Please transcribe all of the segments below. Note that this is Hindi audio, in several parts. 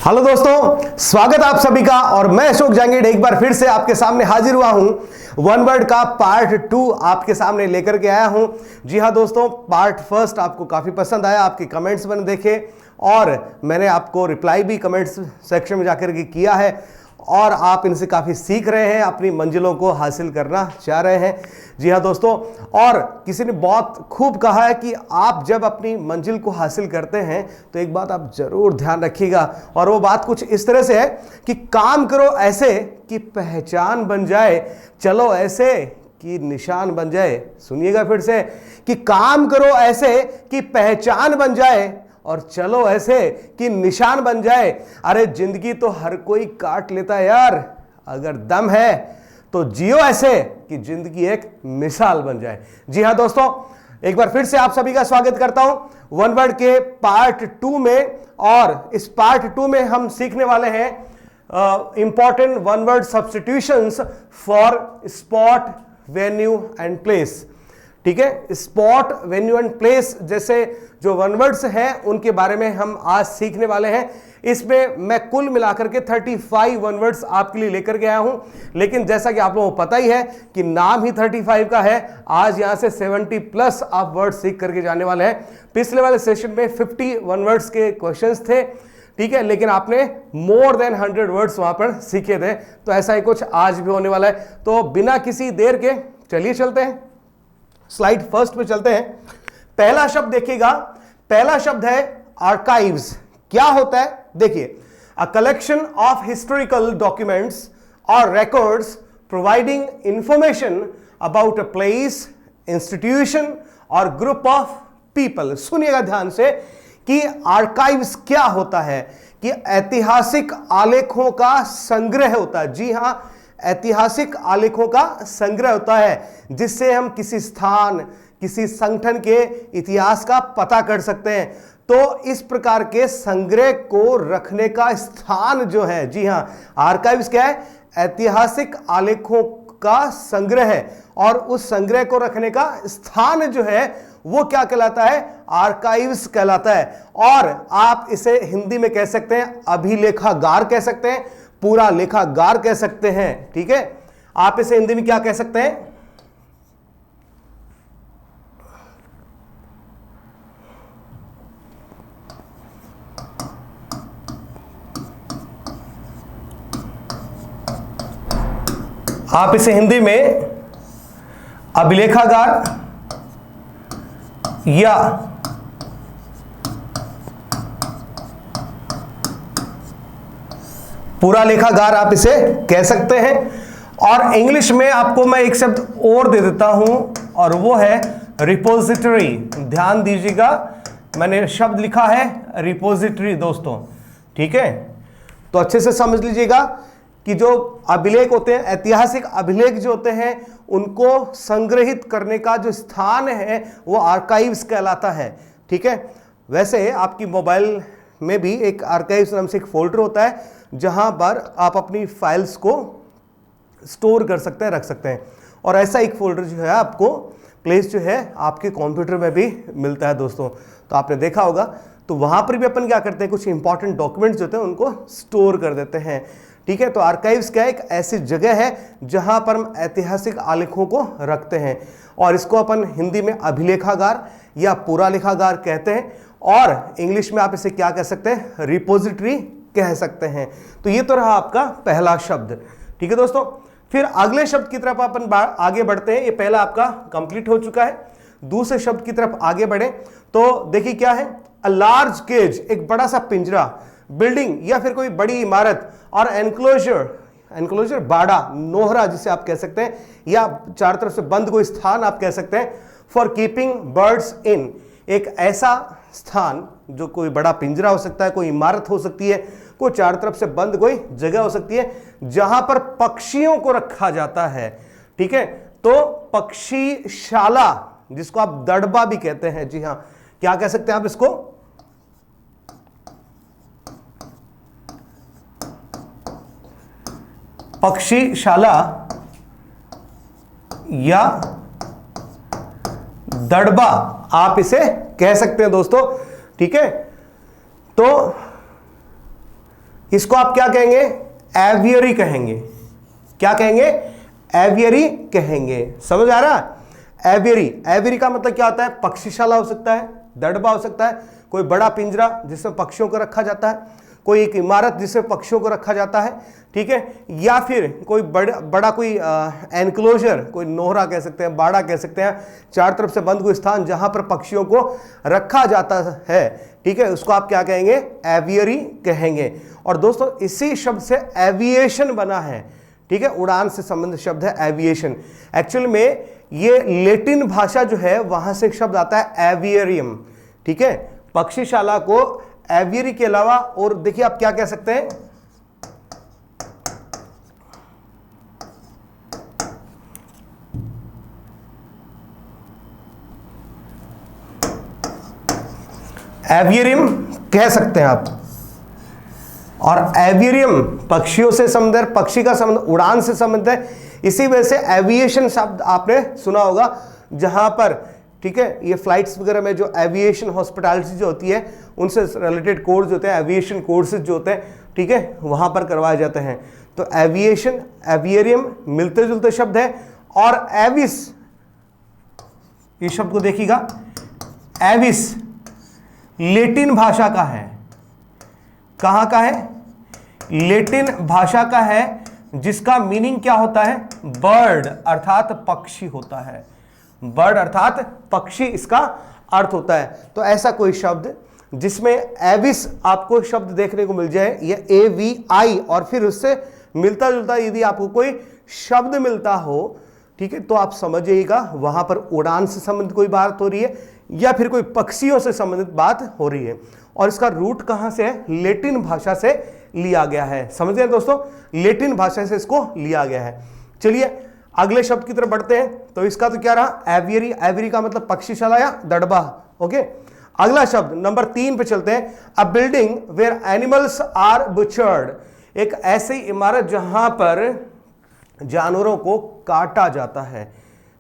हेलो दोस्तों, स्वागत आप सभी का। और मैं अशोक जांगीड़ एक बार फिर से आपके सामने हाजिर हुआ हूं। वन वर्ड का पार्ट 2 आपके सामने लेकर के आया हूं। जी हां दोस्तों, पार्ट फर्स्ट आपको काफी पसंद आया, आपके कमेंट्स मैंने देखे और मैंने आपको रिप्लाई भी कमेंट्स सेक्शन में जाकर के किया है और आप इनसे काफ़ी सीख रहे हैं, अपनी मंजिलों को हासिल करना चाह रहे हैं। जी हाँ दोस्तों, और किसी ने बहुत खूब कहा है कि आप जब अपनी मंजिल को हासिल करते हैं तो एक बात आप जरूर ध्यान रखिएगा, और वो बात कुछ इस तरह से है कि काम करो ऐसे कि पहचान बन जाए, चलो ऐसे कि निशान बन जाए। सुनिएगा फिर से कि काम करो ऐसे कि पहचान बन जाए और चलो ऐसे कि निशान बन जाए। अरे जिंदगी तो हर कोई काट लेता है यार, अगर दम है तो जियो ऐसे कि जिंदगी एक मिसाल बन जाए। जी हां दोस्तों, एक बार फिर से आप सभी का स्वागत करता हूं वन वर्ड के पार्ट 2 में। और इस पार्ट 2 में हम सीखने वाले हैं important one word substitutions for spot, venue and place. ठीक है, स्पॉट, वेन्यू एंड प्लेस जैसे जो वन वर्ड्स हैं उनके बारे में हम आज सीखने वाले हैं। इसमें मैं कुल मिलाकर के 35 वन वर्ड्स आपके लिए लेकर के आया हूं, लेकिन जैसा कि आप लोगों को पता ही है कि नाम ही 35 का है, आज यहां से 70 प्लस आप वर्ड सीख करके जाने वाले हैं। पिछले वाले सेशन में 50 वन वर्ड्स के क्वेश्चंस थे, ठीक है, लेकिन आपने मोर देन 100 वर्ड्स वहां पर सीखे थे, तो ऐसा ही कुछ आज भी होने वाला है। तो बिना किसी देर के चलिए चलते हैं, स्लाइड फर्स्ट पे चलते हैं। पहला शब्द देखिएगा, पहला शब्द है आर्काइव्स। क्या होता है देखिए, a collection of historical documents और records providing information about a place, institution और ग्रुप ऑफ पीपल। सुनिएगा ध्यान से कि आर्काइव्स क्या होता है, कि ऐतिहासिक आलेखों का संग्रह होता है। जी हां, ऐतिहासिक आलेखों का संग्रह होता है जिससे हम किसी स्थान, किसी संगठन के इतिहास का पता कर सकते हैं। तो इस प्रकार के संग्रह को रखने का स्थान जो है, जी हां, आर्काइव्स क्या है? ऐतिहासिक आलेखों का संग्रह है, और उस संग्रह को रखने का स्थान जो है वो क्या कहलाता है? आर्काइव्स कहलाता है। और आप इसे हिंदी में कह सकते हैं अभिलेखागार कह सकते हैं, पूरा लेखागार कह सकते हैं। ठीक है, आप इसे हिंदी में क्या कह सकते हैं? आप इसे हिंदी में अभिलेखागार या पूरा लेखागार आप इसे कह सकते हैं। और इंग्लिश में आपको मैं एक शब्द और दे देता हूं, और वो है रिपोजिटरी। ध्यान दीजिएगा, मैंने शब्द लिखा है रिपोजिटरी दोस्तों। ठीक है, तो अच्छे से समझ लीजिएगा कि जो अभिलेख होते हैं, ऐतिहासिक अभिलेख जो होते हैं, उनको संग्रहित करने का जो स्थान है वो आर्काइव्स कहलाता है। ठीक है, वैसे आपकी मोबाइल में भी एक आर्काइव्स नाम से एक फोल्डर होता है जहां पर आप अपनी फाइल्स को स्टोर कर सकते हैं, रख सकते हैं। और ऐसा एक फोल्डर जो है आपको प्लेस जो है आपके कंप्यूटर में भी मिलता है दोस्तों। तो आपने देखा होगा, तो वहां पर भी अपन क्या करते हैं, कुछ इंपॉर्टेंट डॉक्यूमेंट्स जो होते हैं उनको स्टोर कर देते हैं। ठीक है, तो आर्काइव्स क्या है? एक ऐसी जगह है जहां पर हम ऐतिहासिक आलेखों को रखते हैं, और इसको अपन हिंदी में अभिलेखागार या पूरा लेखागार कहते हैं, और इंग्लिश में आप इसे क्या कह सकते हैं? रिपोजिटरी कह सकते हैं। तो ये तो रहा आपका पहला शब्द। ठीक है दोस्तों, फिर अगले शब्द की तरफ अपन आगे बढ़ते हैं। ये पहला आपका कंप्लीट हो चुका है। दूसरे शब्द की तरफ आगे बढ़े तो देखिए क्या है? अ लार्ज केज, एक बड़ा सा पिंजरा, बिल्डिंग या फिर कोई बड़ी इमारत, और एनक्लोजर, एनक्लोजर बाड़ा, नोहरा जिसे आप कह सकते हैं, या चारों तरफ से बंद कोई स्थान आप कह सकते हैं। फॉर कीपिंग बर्ड्स इन, एक ऐसा स्थान जो कोई बड़ा पिंजरा हो सकता है, कोई इमारत हो सकती है, कोई चारों तरफ से बंद कोई जगह हो सकती है जहां पर पक्षियों को रखा जाता है। ठीक है, तो पक्षीशाला जिसको आप दड़बा भी कहते हैं, जी हां, क्या कह सकते हैं आप इसको? पक्षीशाला या दड़बा आप इसे कह सकते हैं दोस्तों। ठीक है, तो इसको आप क्या कहेंगे? एवियरी कहेंगे। क्या कहेंगे? एवियरी कहेंगे। समझ आ रहा है? एवियरी, एवियरी का मतलब क्या होता है? पक्षीशाला हो सकता है, दड़बा हो सकता है, कोई बड़ा पिंजरा जिसमें पक्षियों को रखा जाता है, कोई एक इमारत जिसमें पक्षियों को रखा जाता है, ठीक है, या फिर कोई बड़ा कोई एनक्लोजर, कोई नोहरा कह सकते हैं, बाड़ा कह सकते हैं, चार तरफ से बंद कोई स्थान जहां पर पक्षियों को रखा जाता है, ठीक है, उसको आप क्या कहेंगे? एवियरी कहेंगे। और दोस्तों इसी शब्द से एविएशन बना है, ठीक है, उड़ान से संबंधित शब्द है एविएशन। एक्चुअल में ये लेटिन भाषा जो है वहां से एक शब्द आता है एवियरियम, ठीक है, पक्षीशाला को एवियरी के अलावा और देखिए आप क्या कह सकते हैं? एवियरियम कह सकते हैं आप। और एवियरियम पक्षियों से संबंधित, पक्षी का संबंध उड़ान से संबंधित है। इसी वजह से एविएशन शब्द आपने सुना होगा, जहां पर, ठीक है, ये फ्लाइट्स वगैरह में जो एविएशन हॉस्पिटैलिटी जो होती है उनसे रिलेटेड कोर्स होते हैं, एविएशन कोर्सेज जो होते हैं, ठीक है, वहां पर करवाए जाते हैं। तो एविएशन, एवियरियम मिलते जुलते शब्द है। और एविस, ये शब्द को देखिएगा, एविस लेटिन भाषा का है। कहां का है? लेटिन भाषा का है, जिसका मीनिंग क्या होता है? बर्ड अर्थात पक्षी होता है। बर्ड अर्थात पक्षी इसका अर्थ होता है। तो ऐसा कोई शब्द जिसमें एविस आपको शब्द देखने को मिल जाए, या AVI, और फिर उससे मिलता जुलता यदि आपको कोई शब्द मिलता हो, ठीक है, तो आप समझिएगा वहां पर उड़ान से संबंधित कोई बात हो रही है या फिर कोई पक्षियों से संबंधित बात हो रही है। और इसका रूट कहां से है? लेटिन भाषा से लिया गया है। समझ गए दोस्तों? लेटिन भाषा से इसको लिया गया है। चलिए अगले शब्द की तरफ बढ़ते हैं। तो इसका तो क्या रहा? एवियरी। एवियरी का मतलब पक्षीशाला या दड़बा। ओके, अगला शब्द नंबर 3 पे चलते हैं। A building where animals are butchered, एक ऐसी इमारत जहां पर जानवरों को काटा जाता है,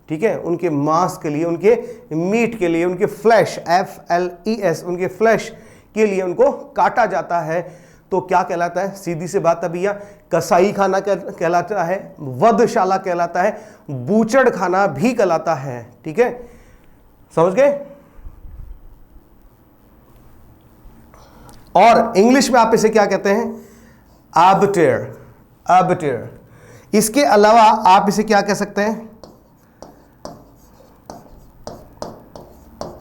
ठीक है, उनके मांस के लिए, उनके मीट के लिए, उनके फ्लैश, FLES, उनके फ्लैश के लिए उनको काटा जाता है। तो क्या कहलाता है? सीधी सी बात है भैया, कसाई खाना कहलाता है, वधशाला कहलाता है, बूचड़ खाना भी कहलाता है। ठीक है, समझ गए? और इंग्लिश में आप इसे क्या कहते हैं? आर्बिटर। आर्बिटर। इसके अलावा आप इसे क्या कह सकते हैं?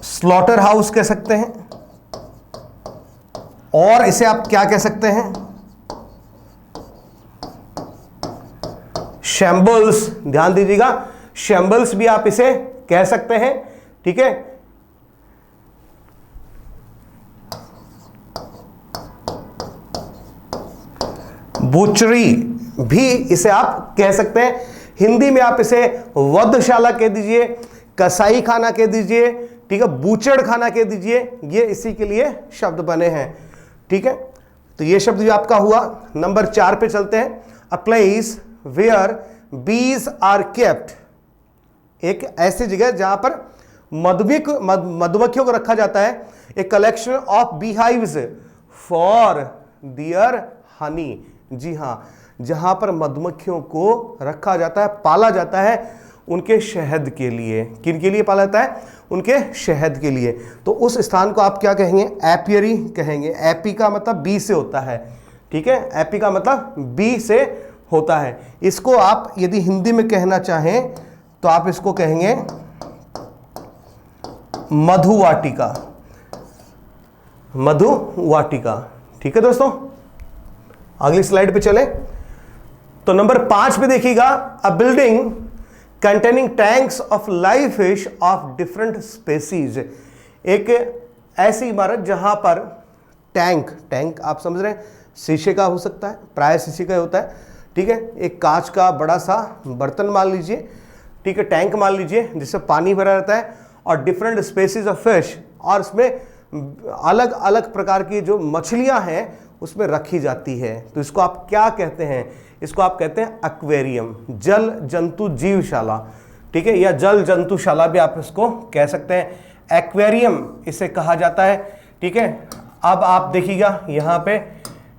स्लॉटर हाउस कह सकते हैं। और इसे आप क्या कह सकते हैं? शैम्बल्स। ध्यान दीजिएगा, शैम्बल्स भी आप इसे कह सकते हैं। ठीक है, बूचरी भी इसे आप कह सकते हैं। हिंदी में आप इसे वधशाला कह दीजिए, कसाई खाना कह दीजिए, ठीक है, बूचड़ खाना कह दीजिए, ये इसी के लिए शब्द बने हैं। ठीक है, तो ये शब्द जो आपका हुआ। नंबर 4 पे चलते हैं। A place where bees are kept, एक ऐसी जगह जहां पर मधुमक्खियों को रखा जाता है। A collection of beehives for their honey. जी हां, जहां पर मधुमक्खियों को रखा जाता है, पाला जाता है उनके शहद के लिए। किन के लिए पाला जाता है? उनके शहद के लिए। तो उस स्थान को आप क्या कहेंगे? एपियरी कहेंगे। एपी का मतलब बी से होता है। ठीक है, एपी का मतलब बी से होता है। इसको आप यदि हिंदी में कहना चाहें तो आप इसको कहेंगे मधुवाटिका। मधुवाटिका। ठीक है दोस्तों, अगली स्लाइड पे चले तो नंबर 5 पे देखिएगा। A building containing tanks of live fish of different species, एक ऐसी इमारत जहां पर टैंक आप समझ रहे हैं, शीशे का हो सकता है, प्राय शीशे का होता है। ठीक है, एक कांच का बड़ा सा बर्तन मान लीजिए, ठीक है, टैंक मान लीजिए जिससे पानी भरा रहता है, और डिफरेंट स्पेसीज ऑफ फिश, और उसमें अलग अलग प्रकार की जो मछलियां हैं उसमें रखी जाती है। तो इसको आप क्या कहते हैं? इसको आप कहते हैं एक्वेरियम, जल जंतु जीवशाला। ठीक है, या जल जंतुशाला भी आप इसको कह सकते हैं। एक्वेरियम इसे कहा जाता है। ठीक है, अब आप देखिएगा यहाँ पे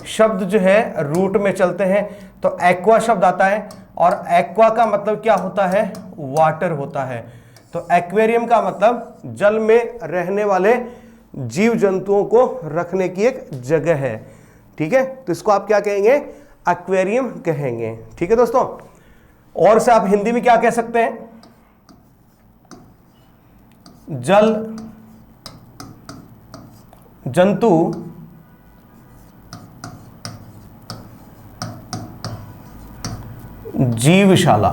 शब्द जो है रूट में चलते हैं तो एक्वा शब्द आता है, और एक्वा का मतलब क्या होता है? वाटर होता है। तो एक्वेरियम का मतलब जल में रहने वाले जीव जंतुओं को रखने की एक जगह है। ठीक है, तो इसको आप क्या कहेंगे? एक्वेरियम कहेंगे। ठीक है दोस्तों, और से आप हिंदी में क्या कह सकते हैं? जल जंतु जीवशाला,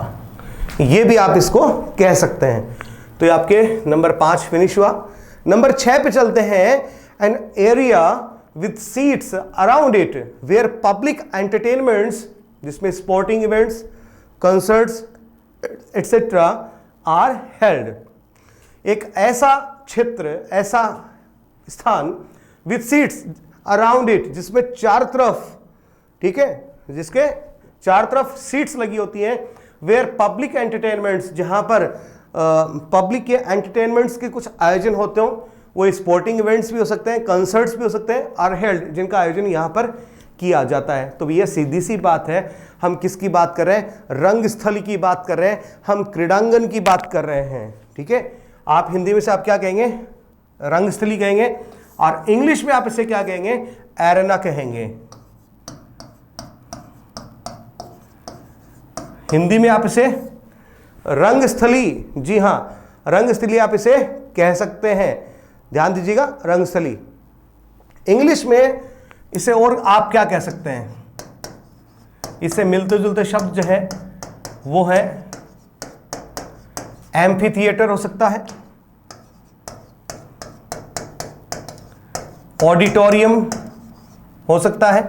ये भी आप इसको कह सकते हैं। तो ये आपके नंबर 5 फिनिश हुआ। नंबर 6 पे चलते हैं। An area with seats around it where public entertainments, जिसमें sporting events, concerts etcetera are held. एक ऐसा क्षेत्र, ऐसा स्थान विथ सीट्स अराउंड इट, जिसमें चार तरफ, ठीक है, जिसके चार तरफ सीट्स लगी होती हैं, वेयर पब्लिक एंटरटेनमेंट्स, जहां पर पब्लिक के एंटरटेनमेंट्स के कुछ आयोजन होते हो, वो स्पोर्टिंग इवेंट्स भी हो सकते हैं, कंसर्ट्स भी हो सकते हैं, आर हेल्ड, जिनका आयोजन यहां पर किया जाता है। तो ये सीधी सी बात है, हम किसकी बात कर रहे हैं? रंगस्थली की बात कर रहे हैं, हम क्रीड़ांगन की बात कर रहे हैं। ठीक है, आप हिंदी में से आप क्या कहेंगे? रंगस्थली कहेंगे, और इंग्लिश में आप इसे क्या कहेंगे? एरेना कहेंगे। हिंदी में आप इसे रंगस्थली, जी हां, रंगस्थली आप इसे कह सकते हैं। ध्यान दीजिएगा, रंगस्थली। इंग्लिश में इसे और आप क्या कह सकते हैं? इससे मिलते जुलते शब्द जो है वो है एम्फी थिएटर हो सकता है, ऑडिटोरियम हो सकता है,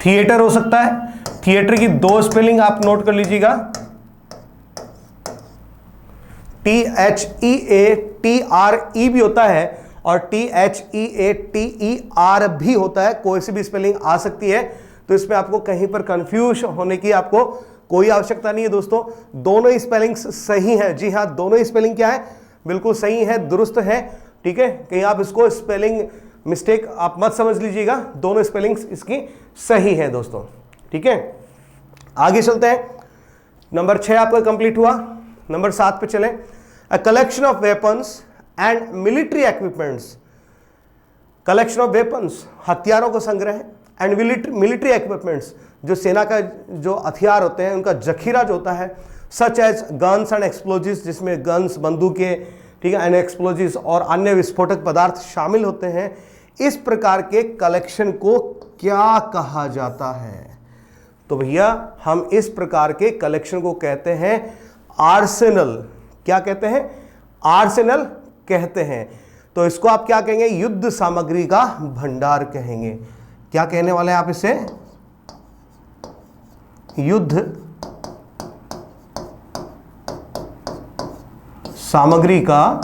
थिएटर हो सकता है। थिएटर की दो स्पेलिंग आप नोट कर लीजिएगा, THEATRE भी होता है और THEATER भी होता है। कोई सी भी स्पेलिंग आ सकती है, तो इसमें आपको कहीं पर कंफ्यूज होने की आपको कोई आवश्यकता नहीं है दोस्तों। दोनों ही स्पेलिंग्स सही है। जी हाँ, दोनों ही स्पेलिंग क्या है? बिल्कुल सही है, दुरुस्त है। ठीक है, कहीं आप इसको स्पेलिंग मिस्टेक आप मत समझ लीजिएगा, दोनों स्पेलिंग्स इसकी सही है दोस्तों। ठीक है, आगे चलते हैं। नंबर 6 आपका कंप्लीट हुआ। नंबर 7 पे चलें। अ collection of weapons and military equipments. Collection of weapons, हथियारों का संग्रह, एंड मिलिट्री इक्विपमेंट्स, जो सेना का जो हथियार होते हैं उनका जखीरा जो होता है, such as guns and explosives, जिसमें गन्स, बंदूकें, ठीक है, एंड एक्सप्लोजिव्स और अन्य विस्फोटक पदार्थ शामिल होते हैं। इस प्रकार के कलेक्शन को क्या कहा जाता है? तो भैया हम इस प्रकार के कलेक्शन को कहते हैं आर्सेनल। क्या कहते हैं? आर्सेनल कहते हैं। तो इसको आप क्या कहेंगे? युद्ध सामग्री का भंडार कहेंगे। क्या कहने वाले हैं आप इसे? युद्ध सामग्री का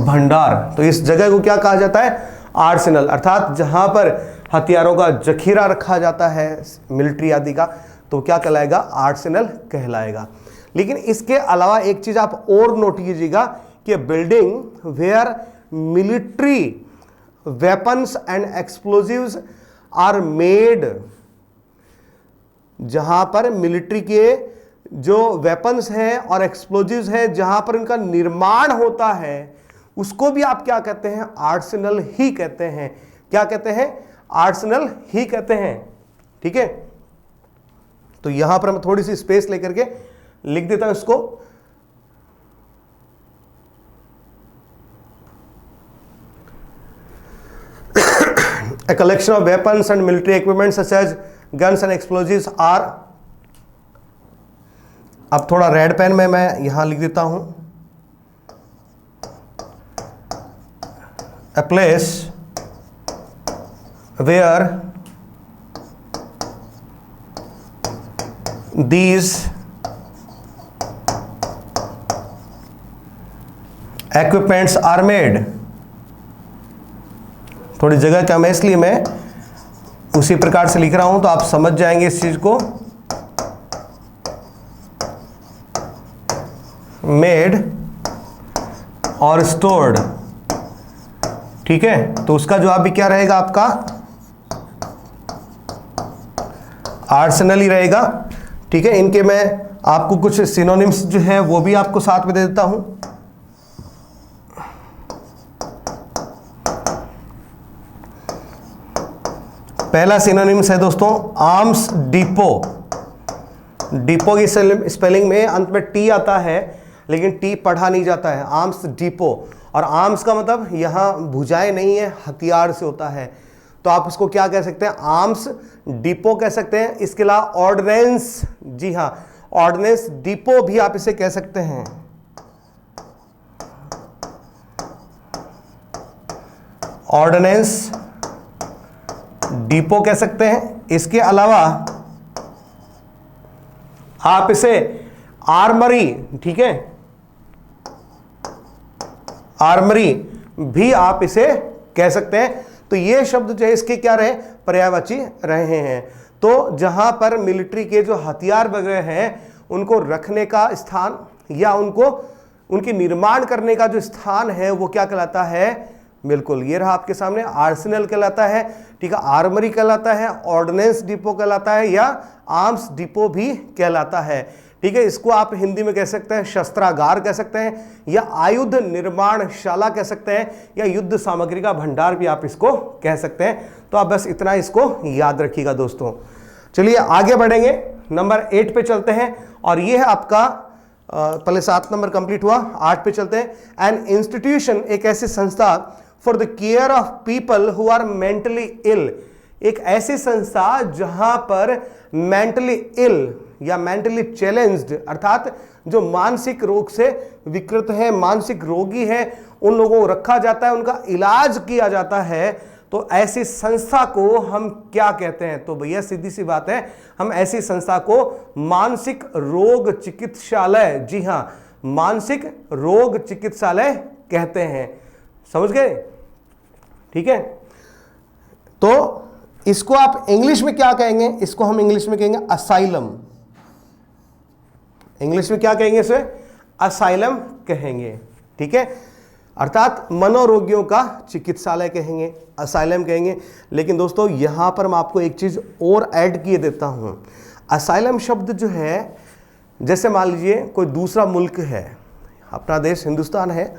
भंडार। तो इस जगह को क्या कहा जाता है? आर्सेनल, अर्थात जहां पर हथियारों का जखीरा रखा जाता है, मिलिट्री आदि का, तो क्या कहलाएगा? आर्सेनल कहलाएगा। लेकिन इसके अलावा एक चीज आप और नोट कीजिएगा कि building where military weapons and explosives are made, जहां पर मिलिट्री के जो वेपन्स हैं और एक्सप्लोजिव्स हैं, जहां पर इनका निर्माण होता है, उसको भी आप क्या कहते हैं? आर्सेनल ही कहते हैं। क्या कहते हैं? आर्सेनल ही कहते हैं। ठीक है, तो यहां पर मैं थोड़ी सी स्पेस लेकर के लिख देता हूं इसको। A collection of weapons and military equipment such as guns and explosives are, अब थोड़ा रेड पेन में मैं यहां लिख देता हूं, a place where these equipments are made। थोड़ी जगह कम है इसलिए मैं उसी प्रकार से लिख रहा हूं, तो आप समझ जाएंगे इस चीज को। मेड और स्टोर्ड, ठीक है, तो उसका जवाब भी क्या रहेगा आपका आर्सेनल ही रहेगा। ठीक है, इनके मैं आपको कुछ सिनोनिम्स जो है वो भी आपको साथ में दे देता हूं। पहला सिनोनिम्स है दोस्तों आर्म्स डिपो। डिपो की स्पेलिंग में अंत में टी आता है, लेकिन टी पढ़ा नहीं जाता है, आर्म्स डिपो। और आर्म्स का मतलब यहां भुजाएं नहीं है, हथियार से होता है, तो आप इसको क्या कह सकते हैं, आर्म्स डिपो कह सकते हैं। इसके अलावा ऑर्डिनेंस, जी हां, ऑर्डिनेंस डिपो भी आप इसे कह सकते हैं। ऑर्डिनेंस डिपो कह सकते हैं। इसके अलावा आप इसे आर्मरी, ठीक है, आर्मरी भी आप इसे कह सकते हैं। तो ये शब्द जो है इसके क्या रहे, पर्यायवाची रहे हैं। तो जहां पर मिलिट्री के जो हथियार वगैरह हैं उनको रखने का स्थान या उनको उनकी निर्माण करने का जो स्थान है वो क्या कहलाता है, बिल्कुल ये रहा आपके सामने, आर्सेनल कहलाता है। ठीक है, आर्मरी कहलाता है, ऑर्डिनेंस डिपो कहलाता है, या आर्म्स डिपो भी कहलाता है। ठीक है, इसको आप हिंदी में कह सकते हैं शस्त्रागार कह सकते हैं, या आयुध निर्माणशाला कह सकते हैं, या युद्ध सामग्री का भंडार भी आप इसको कह सकते हैं। तो आप बस इतना इसको याद रखिएगा दोस्तों। चलिए आगे बढ़ेंगे, नंबर 8 पे चलते हैं, और ये है आपका पहले 7 नंबर कंप्लीट हुआ, 8 पे चलते हैं। एन इंस्टीट्यूशन, एक ऐसी संस्था for the care of people who are mentally ill, एक ऐसी संस्था जहां पर मेंटली इल या मेंटली चैलेंज्ड, अर्थात जो मानसिक रोग से विकृत है, मानसिक रोगी है, उन लोगों को रखा जाता है, उनका इलाज किया जाता है। तो ऐसी संस्था को हम क्या कहते हैं, तो भैया सीधी सी बात है, हम ऐसी संस्था को मानसिक रोग चिकित्सालय, जी हां, मानसिक रोग चिकित्सालय कहते हैं। समझ गए? ठीक है, तो इसको आप इंग्लिश में क्या कहेंगे, इसको हम इंग्लिश में कहेंगे असाइलम। इंग्लिश में क्या कहेंगे इसे, असाइलम कहेंगे। ठीक है, अर्थात मनोरोगियों का चिकित्सालय कहेंगे, असाइलम कहेंगे। लेकिन दोस्तों यहां पर मैं आपको एक चीज और ऐड किए देता हूं। असाइलम शब्द जो है, जैसे मान लीजिए कोई दूसरा मुल्क है, अपना देश हिंदुस्तान है,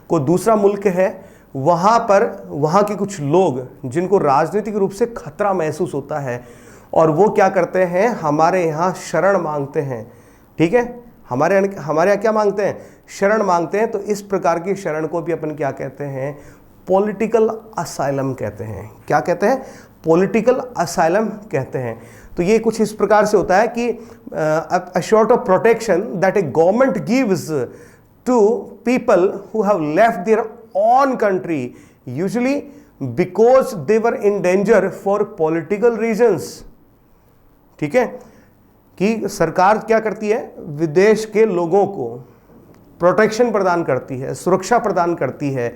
कोई दूसरा मुल्क है, वहां पर वहां के कुछ लोग जिनको राजनीतिक रूप से खतरा महसूस होता है, और वो क्या करते हैं, हमारे यहाँ शरण मांगते हैं। ठीक है, हमारे यहाँ क्या मांगते हैं, शरण मांगते हैं। तो इस प्रकार की शरण को भी अपन क्या कहते हैं, पॉलिटिकल असाइलम कहते हैं। क्या कहते हैं, पॉलिटिकल असाइलम कहते हैं। तो ये कुछ इस प्रकार से होता है कि a sort of protection that a government gives to people who have left their own country, usually because they were in danger for political reasons। ठीक है, कि सरकार क्या करती है, विदेश के लोगों को प्रोटेक्शन प्रदान करती है, सुरक्षा प्रदान करती है।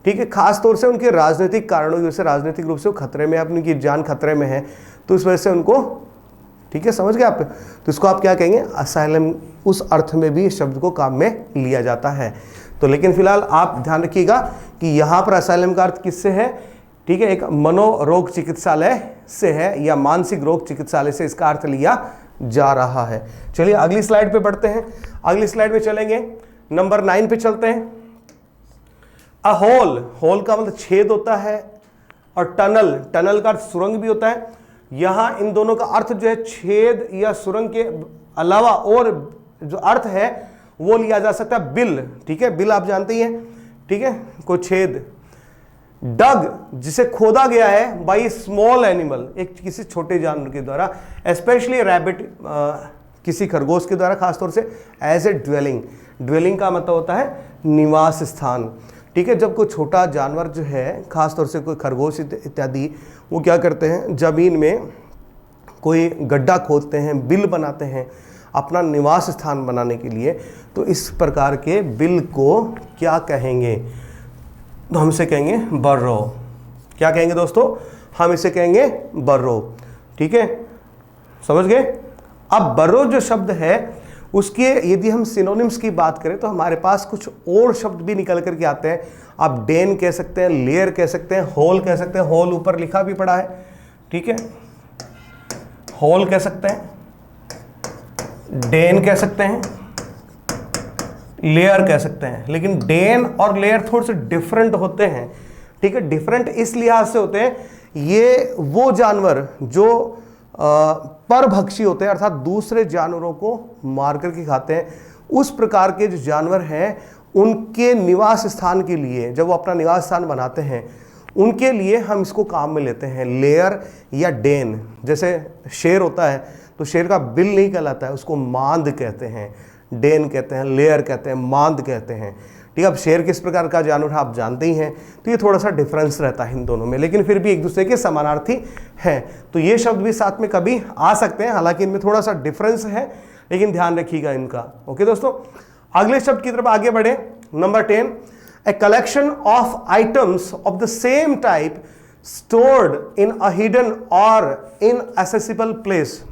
ठीक है, खास तौर से उनके राजनीतिक कारणों की वजह से, राजनीतिक रूप से वो खतरे में है, अपनी की जान खतरे में है, तो इस वजह से उनको, ठीक है, समझ गए आप, तो इसको आप क्या कहेंगे, असाइलम, उस अर्थ में भी इस शब्द को काम में लिया जाता है। तो लेकिन फिलहाल आप ध्यान रखिएगा कि यहां पर असाइलम का अर्थ किससे है, ठीक है, एक मनोरोग चिकित्सालय से है, या मानसिक रोग चिकित्सालय से इसका अर्थ लिया जा रहा है। चलिए अगली स्लाइड पे बढ़ते हैं, अगली स्लाइड पे चलेंगे, नंबर 9 पे चलते हैं। अ होल, होल का मतलब छेद होता है, और टनल, टनल का अर्थ सुरंग भी होता है। यहां इन दोनों का अर्थ जो है छेद या सुरंग के अलावा और जो अर्थ है वो लिया जा सकता है बिल। ठीक है, बिल आप जानते ही हैं, ठीक है, कोई छेद। डग, जिसे खोदा गया है बाई स्मॉल एनिमल, एक किसी छोटे जानवर के द्वारा, स्पेशली रैबिट, किसी खरगोश के द्वारा खासतौर से, एज ए ड्वेलिंग। ड्वेलिंग का मतलब होता है निवास स्थान। ठीक है, जब कोई छोटा जानवर जो है, खासतौर से कोई खरगोश इत्यादि, वो क्या करते हैं, जमीन में कोई गड्ढा खोदते हैं, बिल बनाते हैं अपना निवास स्थान बनाने के लिए। तो इस प्रकार के बिल को क्या कहेंगे, तो हम इसे कहेंगे बर्रो। क्या कहेंगे दोस्तों, हम इसे कहेंगे बर्रो। ठीक है, समझ गए? अब बर्रो जो शब्द है उसके यदि हम सिनोनिम्स की बात करें तो हमारे पास कुछ और शब्द भी निकल करके आते हैं। आप डेन कह सकते हैं, लेयर कह सकते हैं, होल कह सकते हैं, होल ऊपर लिखा भी पड़ा है, ठीक है, होल कह सकते हैं, डेन कह सकते हैं, लेयर कह सकते हैं। लेकिन डेन और लेयर थोड़े से डिफरेंट होते हैं, ठीक है। डिफरेंट इस लिहाज से होते हैं, ये वो जानवर जो परभक्षी होते हैं, अर्थात दूसरे जानवरों को मार करके खाते हैं, उस प्रकार के जो जानवर हैं उनके निवास स्थान के लिए, जब वो अपना निवास स्थान बनाते हैं, उनके लिए हम इसको काम में लेते हैं, लेयर या डेन। जैसे शेर होता है तो शेर का बिल नहीं कहलाता है, उसको मांद कहते हैं, डेन कहते हैं, लेयर कहते हैं, मांद कहते हैं, ठीक है। अब शेर किस प्रकार का जानवर है आप जानते ही हैं, तो ये थोड़ा सा डिफरेंस रहता है इन दोनों में, लेकिन फिर भी एक दूसरे के समानार्थी हैं। तो ये शब्द भी साथ में कभी आ सकते हैं, हालांकि इनमें थोड़ा सा डिफरेंस है, लेकिन ध्यान रखिएगा इनका। ओके दोस्तों, अगले शब्द की तरफ आगे बढ़े। Number 10, a collection of items of the same type stored in a hidden और inaccessible place.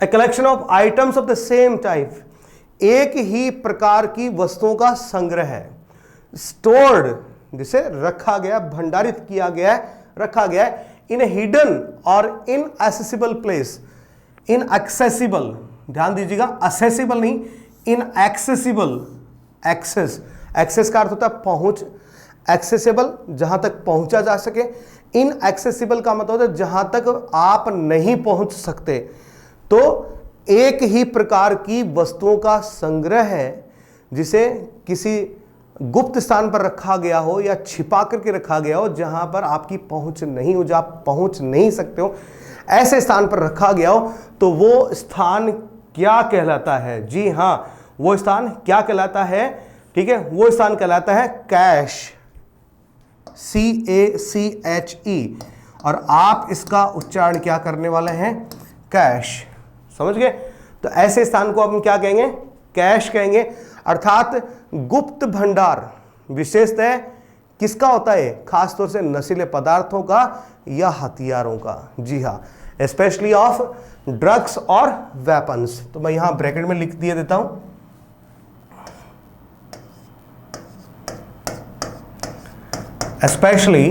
A collection of items of the same type, एक ही प्रकार की वस्तुओं का संग्रह है। स्टोर्ड जिसे रखा गया, भंडारित किया गया है, रखा गया है, इन ए हिडन और इनएक्सेसिबल प्लेस। इनएक्सेसिबल, ध्यान दीजिएगा, असेसिबल नहीं, इनएक्सेसिबल। एक्सेस, एक्सेस का अर्थ होता है पहुंच, एक्सेसिबल जहां तक पहुंचा जा सके, इनएक्सेसिबल का मतलब होता है जहां तक आप नहीं पहुंच सकते। तो एक ही प्रकार की वस्तुओं का संग्रह है जिसे किसी गुप्त स्थान पर रखा गया हो या छिपा करके रखा गया हो, जहां पर आपकी पहुंच नहीं हो, जहां आप पहुंच नहीं सकते हो, ऐसे स्थान पर रखा गया हो, तो वो स्थान क्या कहलाता है? जी हां, वो स्थान क्या कहलाता है? ठीक है, वो स्थान कहलाता है कैश, CACHE, और आप इसका उच्चारण क्या करने वाले हैं? कैश। समझ गए? तो ऐसे स्थान को हम क्या कहेंगे? कैश कहेंगे। अर्थात गुप्त भंडार विशेषतः किसका होता है? खासतौर से नशीले पदार्थों का या हथियारों का। जी हाँ, स्पेशली ऑफ ड्रग्स और वेपन्स। तो मैं यहां ब्रैकेट में लिख दिए देता हूं, especially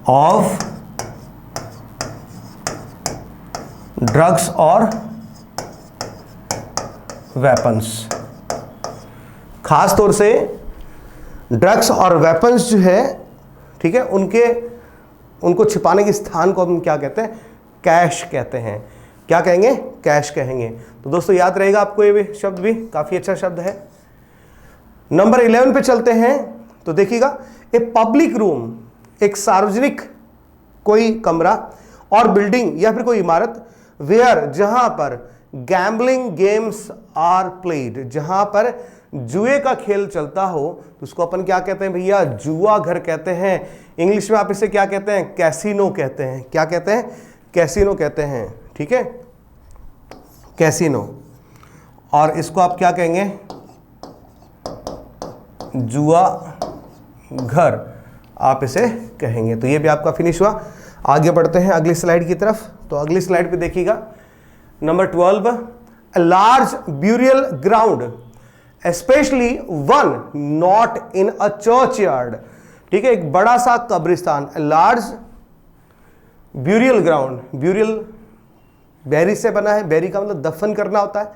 of drugs और weapons। खास तौर से ड्रग्स और वेपन्स जो है, ठीक है, उनको छिपाने के स्थान को हम क्या कहते हैं? कैश कहते हैं। क्या कहेंगे? कैश कहेंगे। तो दोस्तों याद रहेगा आपको, ये भी शब्द भी काफी अच्छा शब्द है। नंबर 11 पे चलते हैं। तो देखिएगा, ए पब्लिक रूम, एक सार्वजनिक कोई कमरा और बिल्डिंग या फिर कोई इमारत, वेयर जहां पर गैम्बलिंग गेम्स आर प्लेड, जहां पर जुए का खेल चलता हो, तो उसको अपन क्या कहते हैं भैया? जुआ घर कहते हैं। इंग्लिश में आप इसे क्या कहते हैं? कैसीनो कहते हैं। क्या कहते हैं? कैसीनो कहते हैं। ठीक है, कैसीनो। और इसको आप क्या कहेंगे? जुआ घर आप इसे कहेंगे। तो ये भी आपका फिनिश हुआ। आगे बढ़ते हैं अगली स्लाइड की तरफ। तो अगली स्लाइड पे देखिएगा, number 12, a large burial ground specially one not in a church yard. ठीक है, एक बड़ा सा कब्रिस्तान, लार्ज ब्यूरियल ग्राउंड। ब्यूरियल बैरी से बना है, बैरी का मतलब दफन करना होता है।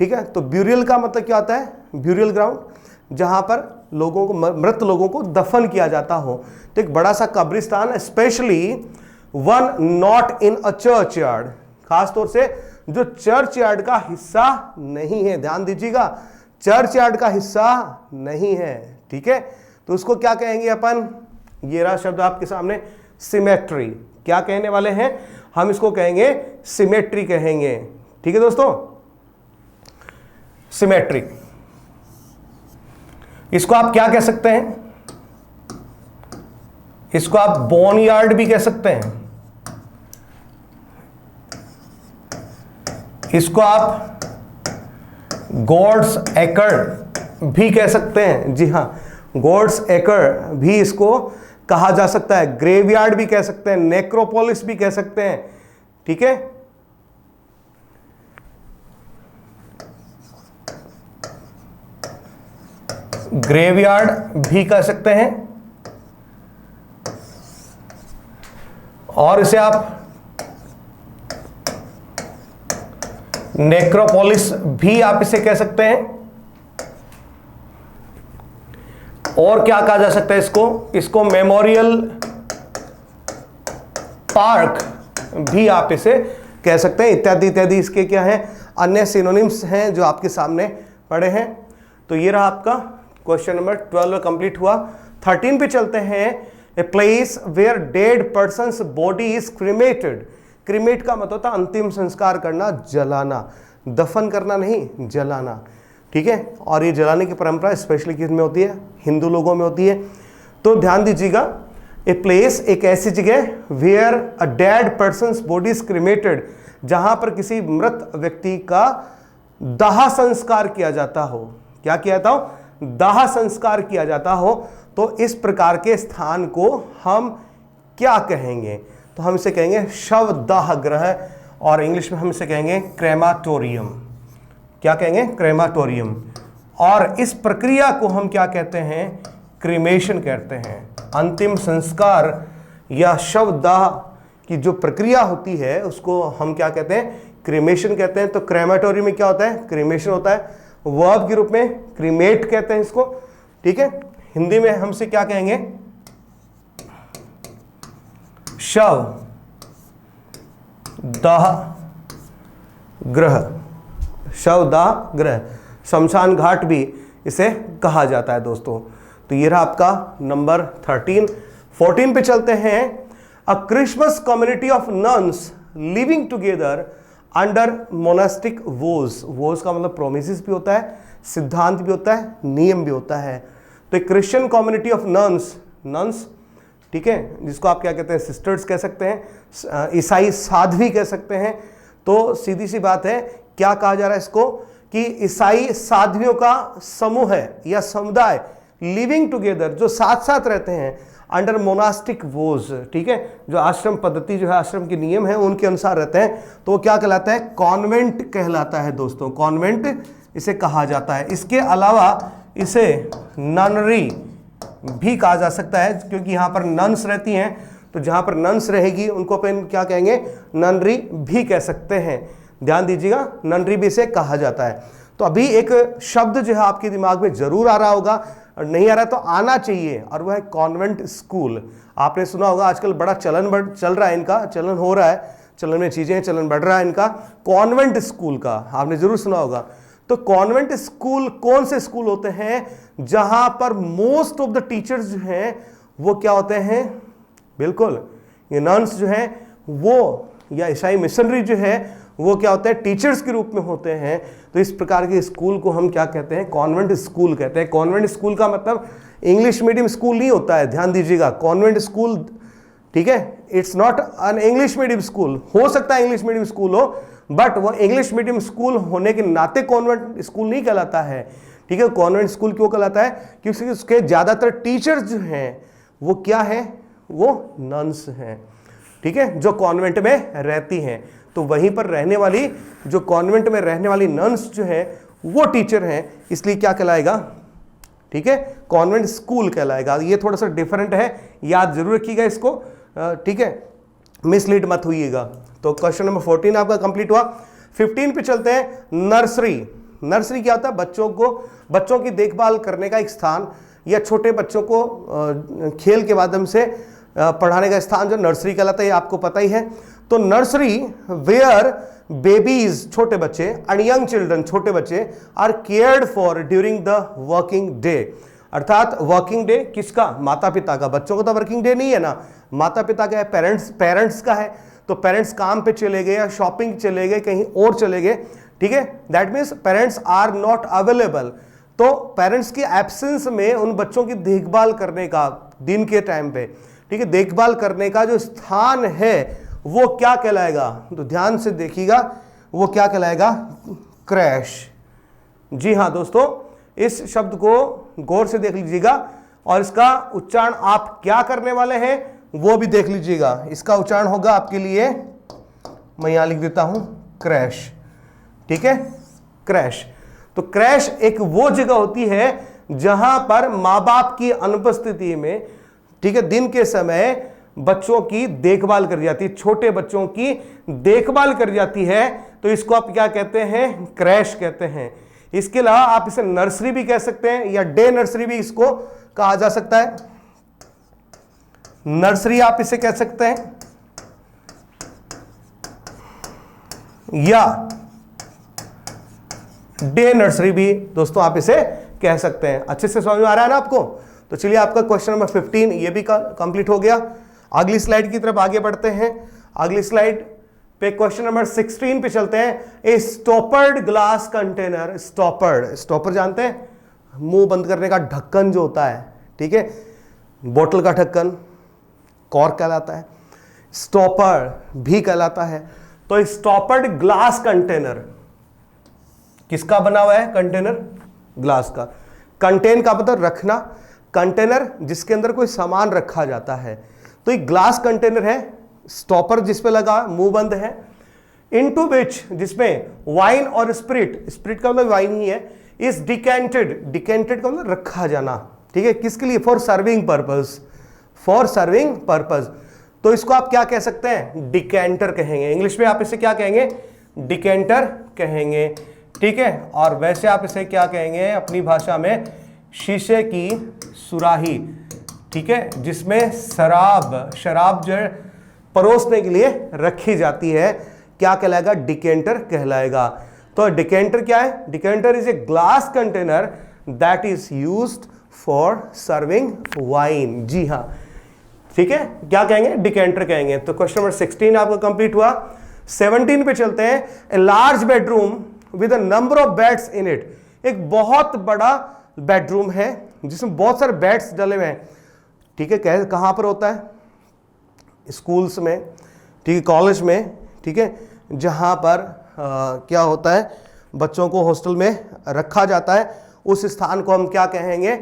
ठीक है, तो ब्यूरियल का मतलब क्या होता है? ब्यूरियल ग्राउंड, जहां पर लोगों को, मृत लोगों को दफन किया जाता हो। तो एक बड़ा सा कब्रिस्तान, specially one not in a church yard, खासतौर से जो चर्च यार्ड का हिस्सा नहीं है। ध्यान दीजिएगा, चर्च यार्ड का हिस्सा नहीं है। ठीक है, तो उसको क्या कहेंगे अपन? ये रहा शब्द आपके सामने, सिमेट्री। क्या कहने वाले हैं हम? इसको कहेंगे सिमेट्री कहेंगे। ठीक है दोस्तों, सिमेट्री। इसको आप क्या कह सकते हैं? इसको आप बोन यार्ड भी कह सकते हैं। इसको आप गॉड्स एकड़ भी कह सकते हैं। जी हां, गॉड्स एकड़ भी इसको कहा जा सकता है। ग्रेवयार्ड भी कह सकते हैं, नेक्रोपोलिस भी कह सकते हैं। ठीक है, ग्रेवयार्ड भी कह सकते हैं, और इसे आप नेक्रोपोलिस भी आप इसे कह सकते हैं। और क्या कहा जा सकता है इसको मेमोरियल पार्क भी आप इसे कह सकते हैं, इत्यादि इत्यादि। इसके क्या है, अन्य सिनोनिम्स हैं जो आपके सामने पड़े हैं। तो ये रहा आपका क्वेश्चन नंबर 12 कंप्लीट हुआ। 13 पे चलते हैं। A place where dead person's body is cremated. Cremate का मतलब होता है अंतिम संस्कार करना, जलाना, दफन करना नहीं, जलाना, ठीक है। और ये जलाने की परंपरा स्पेशली किस में होती है, हिंदू लोगों में होती है। तो ध्यान दीजिएगा, ए प्लेस एक ऐसी जगह where a dead person's body is cremated, जहां पर किसी मृत व्यक्ति का दाह संस्कार किया जाता हो। क्या किया जाता हो, दाह संस्कार किया जाता हो। तो इस प्रकार के स्थान को हम क्या कहेंगे, तो हम इसे कहेंगे शव दाह गृह, और इंग्लिश में हम इसे कहेंगे क्रेमाटोरियम। क्या कहेंगे, क्रेमाटोरियम। और इस प्रक्रिया को हम क्या कहते हैं, क्रीमेशन कहते हैं। अंतिम संस्कार या शव दाह की जो प्रक्रिया होती है उसको हम क्या कहते हैं, क्रीमेशन कहते हैं। तो क्रेमाटोरियम में क्या होता है, क्रीमेशन होता है। वर्ब के रूप में क्रीमेट कहते हैं इसको, ठीक है। हिंदी में हमसे क्या कहेंगे, शव दाह गृह, शव दाह गृह, शमशान घाट भी इसे कहा जाता है दोस्तों। तो ये रहा आपका नंबर 13। 14 पे चलते हैं। A Christmas community of nuns living together under monastic vows. Vows का मतलब प्रोमिसेस भी होता है, सिद्धांत भी होता है, नियम भी होता है। तो एक क्रिश्चियन कम्युनिटी ऑफ नन्स, ठीक है, जिसको आप क्या कहते हैं, सिस्टर्स कह सकते हैं, ईसाई साध्वी कह सकते हैं। तो सीधी सी बात है, क्या कहा जा रहा है इसको, कि ईसाई साध्वियों का समूह है या समुदाय, लिविंग टुगेदर, जो साथ साथ रहते हैं, अंडर मोनास्टिक वोज, ठीक है, जो आश्रम पद्धति जो है, आश्रम के नियम है उनके अनुसार रहते हैं। तो वो क्या कहलाता है, कॉन्वेंट कहलाता है दोस्तों, कॉन्वेंट इसे कहा जाता है। इसके अलावा इसे ननरी भी कहा जा सकता है, क्योंकि यहाँ पर नन्स रहती हैं, तो जहाँ पर नन्स रहेगी उनको अपन क्या कहेंगे, ननरी भी कह सकते हैं। ध्यान दीजिएगा, ननरी भी इसे कहा जाता है। तो अभी एक शब्द जो है आपके दिमाग में जरूर आ रहा होगा, और नहीं आ रहा तो आना चाहिए, और वह है कॉन्वेंट स्कूल। आपने सुना होगा आजकल बड़ा चलन चल रहा है, इनका चलन हो रहा है, चलन में चीजें, चलन बढ़ रहा है इनका, कॉन्वेंट स्कूल का आपने जरूर सुना होगा। तो कॉन्वेंट स्कूल कौन से स्कूल होते हैं, जहां पर मोस्ट ऑफ द टीचर्स जो हैं वो क्या होते हैं, बिल्कुल ये नन्स जो हैं वो, या ईसाई मिशनरी जो है वो क्या होते हैं, टीचर्स के रूप में होते हैं। तो इस प्रकार के स्कूल को हम क्या कहते हैं, कॉन्वेंट स्कूल कहते हैं। कॉन्वेंट स्कूल का मतलब इंग्लिश मीडियम स्कूल नहीं होता है, ध्यान दीजिएगा। कॉन्वेंट स्कूल, ठीक है, it's not an English medium school. हो सकता है इंग्लिश मीडियम स्कूल हो, बट वो इंग्लिश मीडियम स्कूल होने के नाते कॉन्वेंट स्कूल नहीं कहलाता है, ठीक है। कॉन्वेंट स्कूल क्यों कहलाता है, क्योंकि उसके ज्यादातर टीचर्स जो हैं वो क्या है, वो नन्स हैं, ठीक है, जो कॉन्वेंट में रहती हैं। तो वहीं पर रहने वाली, जो कॉन्वेंट में रहने वाली नन्स जो है वो टीचर हैं, इसलिए क्या कहलाएगा, ठीक है, कॉन्वेंट स्कूल कहलाएगा। ये थोड़ा सा डिफरेंट है, याद जरूर रखिएगा इसको, ठीक है, मिसलीड मत होइएगा। तो क्वेश्चन नंबर 14 आपका कंप्लीट हुआ। 15 पे चलते हैं। नर्सरी। नर्सरी क्या होता है, बच्चों की देखभाल करने का एक स्थान, या छोटे बच्चों को खेल के माध्यम से पढ़ाने का स्थान जो नर्सरी कहलाता है, ये आपको पता ही है। तो नर्सरी वेयर बेबीज, छोटे बच्चे, एंड यंग चिल्ड्रन, छोटे बच्चे, are cared for during the working day. अर्थात वर्किंग डे किसका, माता पिता का। बच्चों का तो वर्किंग डे नहीं है ना, माता पिता का है, पेरेंट्स का है। तो पेरेंट्स काम पे चले गए, या शॉपिंग चले गए, कहीं और चले गए, ठीक है, that means parents are not available. तो पेरेंट्स की एब्सेंस में उन बच्चों की देखभाल करने का, दिन के टाइम पे, ठीक है, देखभाल करने का जो स्थान है वो क्या कहलाएगा, तो ध्यान से देखिएगा, वो क्या कहलाएगा, क्रैश। जी हाँ दोस्तों, इस शब्द को गौर से देख लीजिएगा, और इसका उच्चारण आप क्या करने वाले हैं वो भी देख लीजिएगा। इसका उच्चारण होगा आपके लिए, मैं यहां लिख देता हूं, क्रैश, ठीक है, क्रैश। तो क्रैश एक वो जगह होती है जहां पर माँ बाप की अनुपस्थिति में, ठीक है, दिन के समय बच्चों की देखभाल करी जाती है, छोटे बच्चों की देखभाल करी जाती है, तो इसको आप क्या कहते हैं, क्रैश कहते हैं। इसके अलावा आप इसे नर्सरी भी कह सकते हैं या डे नर्सरी भी इसको कहा जा सकता है, नर्सरी आप इसे कह सकते हैं, या डे नर्सरी भी दोस्तों आप इसे कह सकते हैं। अच्छे से समझ में आ रहा है ना आपको? तो चलिए आपका क्वेश्चन नंबर 15 ये भी कंप्लीट हो गया। अगली स्लाइड की तरफ आगे बढ़ते हैं। अगली स्लाइड पे क्वेश्चन नंबर 16 पे चलते हैं। ए स्टॉपर्ड ग्लास कंटेनर, स्टॉपर जानते हैं, मुंह बंद करने का ढक्कन जो होता है, ठीक है, बोतल का ढक्कन कॉर्क कहलाता है, स्टॉपर भी कहलाता है। तो स्टॉपर्ड ग्लास कंटेनर किसका बना हुआ है? कंटेनर ग्लास का। कंटेन का मतलब रखना, कंटेनर जिसके अंदर कोई सामान रखा जाता है, तो एक ग्लास कंटेनर है, स्टॉपर जिस पे लगा मुंह बंद है, इनटू विच जिसमें वाइन और स्पिरिट का मतलब वाइन ही है, इज डिकेंटेड का मतलब रखा जाना, ठीक है, किसके लिए? For serving purpose. तो इसको आप क्या कह सकते हैं? डिकेंटर कहेंगे। इंग्लिश में आप इसे क्या कहेंगे? डिकेंटर कहेंगे, ठीक है। और वैसे आप इसे क्या कहेंगे अपनी भाषा में? शीशे की सुराही, ठीक है, जिसमें शराब जो है परोसने के लिए रखी जाती है, क्या कहलाएगा? डिकेंटर कहलाएगा। तो डिकेंटर क्या है? Decanter is a glass container that is used for serving wine. जी हाँ, ठीक है, क्या कहेंगे? डिकेंटर कहेंगे। तो क्वेश्चन नंबर 16 आपका कंप्लीट हुआ। 17 पे चलते हैं। A large bedroom with a number of beds in it, एक बहुत बड़ा बेडरूम है जिसमें बहुत सारे बेड्स डले हुए हैं, ठीक है। कहां पर होता है? स्कूल्स में, ठीक है, कॉलेज में, ठीक है, जहां पर क्या होता है, बच्चों को हॉस्टल में रखा जाता है, उस स्थान को हम क्या कहेंगे?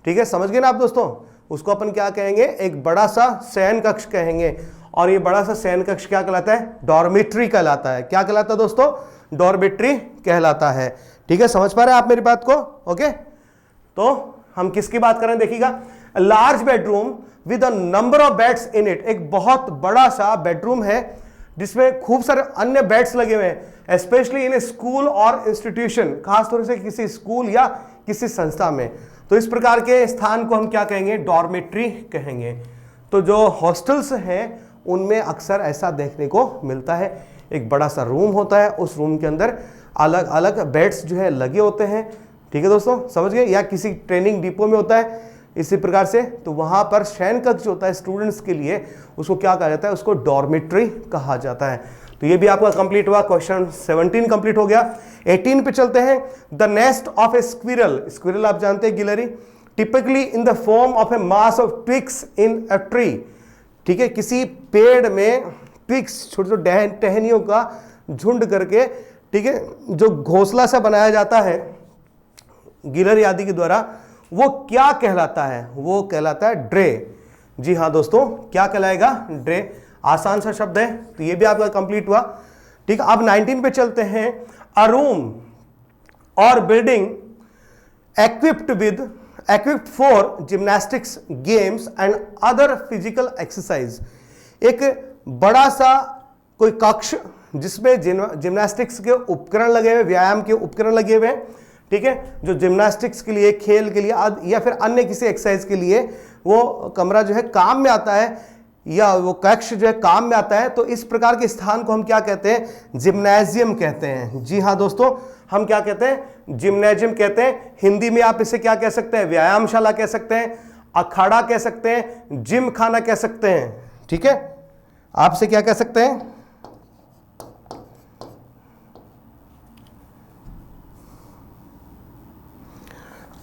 ठीक है, समझ गए ना आप दोस्तों? उसको अपन क्या कहेंगे? एक बड़ा सा शयन कक्ष कहेंगे। और ये बड़ा सा शयन कक्ष क्या कहलाता है? डॉर्मिट्री कहलाता है। क्या कहलाता है दोस्तों? डॉर्मिट्री कहलाता है, ठीक है। समझ पा रहे हैं आप मेरी बात को? ओके, तो हम किसकी बात कर रहे हैं देखिएगा। Large bedroom with a number of beds in it, एक बहुत बड़ा सा बेडरूम है जिसमें खूब सारे अन्य बेड्स लगे हुए हैं, स्पेशली इन स्कूल और इंस्टीट्यूशन, खासतौर से किसी स्कूल या किसी संस्था में। तो इस प्रकार के स्थान को हम क्या कहेंगे? डॉर्मेट्री कहेंगे। तो जो हॉस्टल्स हैं उनमें अक्सर ऐसा देखने को मिलता है, एक बड़ा सा रूम होता है, उस रूम के अंदर अलग अलग बेड्स जो है लगे होते हैं, ठीक है दोस्तों, समझ गए? या किसी ट्रेनिंग डिपो में होता है इसी प्रकार से, तो वहां पर शयन कक्ष जो होता है स्टूडेंट्स के लिए, उसको क्या कहा जाता है? उसको डॉर्मेट्री कहा जाता है। तो ये भी आपका कंप्लीट हुआ। क्वेश्चन 17 कंप्लीट हो गया। 18 पे चलते हैं। The nest of A squirrel आप जानते हैं, गिलहरी, typically in the form of A mass of twigs in a tree, ठीक है, किसी पेड़ में ट्विग्स, छोटे छोटे टहनियों का झुंड करके, ठीक है, जो घोंसला सा बनाया जाता है गिलहरी आदि के द्वारा, वो क्या कहलाता है? वो कहलाता है ड्रे। जी हाँ दोस्तों, क्या कहलाएगा? ड्रे। आसान सा शब्द है, तो ये भी आपका कंप्लीट हुआ, ठीक है। अब 19 पे चलते हैं। अ रूम और building equipped for gymnastics, games and other physical exercise, एक बड़ा सा कोई कक्ष जिसमें जिम्नास्टिक्स के उपकरण लगे हुए, व्यायाम के उपकरण लगे हुए हैं, ठीक है, जो जिम्नास्टिक्स के लिए, खेल के लिए या फिर अन्य किसी एक्सरसाइज के लिए वो कमरा जो है काम में आता है, या वो कक्ष जो है काम में आता है। तो इस प्रकार के स्थान को हम क्या कहते हैं? जिम्नेजियम कहते हैं। जी हाँ दोस्तों, हम क्या कहते हैं? जिम्नेजियम कहते हैं। हिंदी में आप इसे क्या कह सकते हैं? व्यायामशाला कह सकते हैं, अखाड़ा कह सकते हैं, जिम खाना कह सकते हैं, ठीक है। आप इसे क्या कह सकते हैं?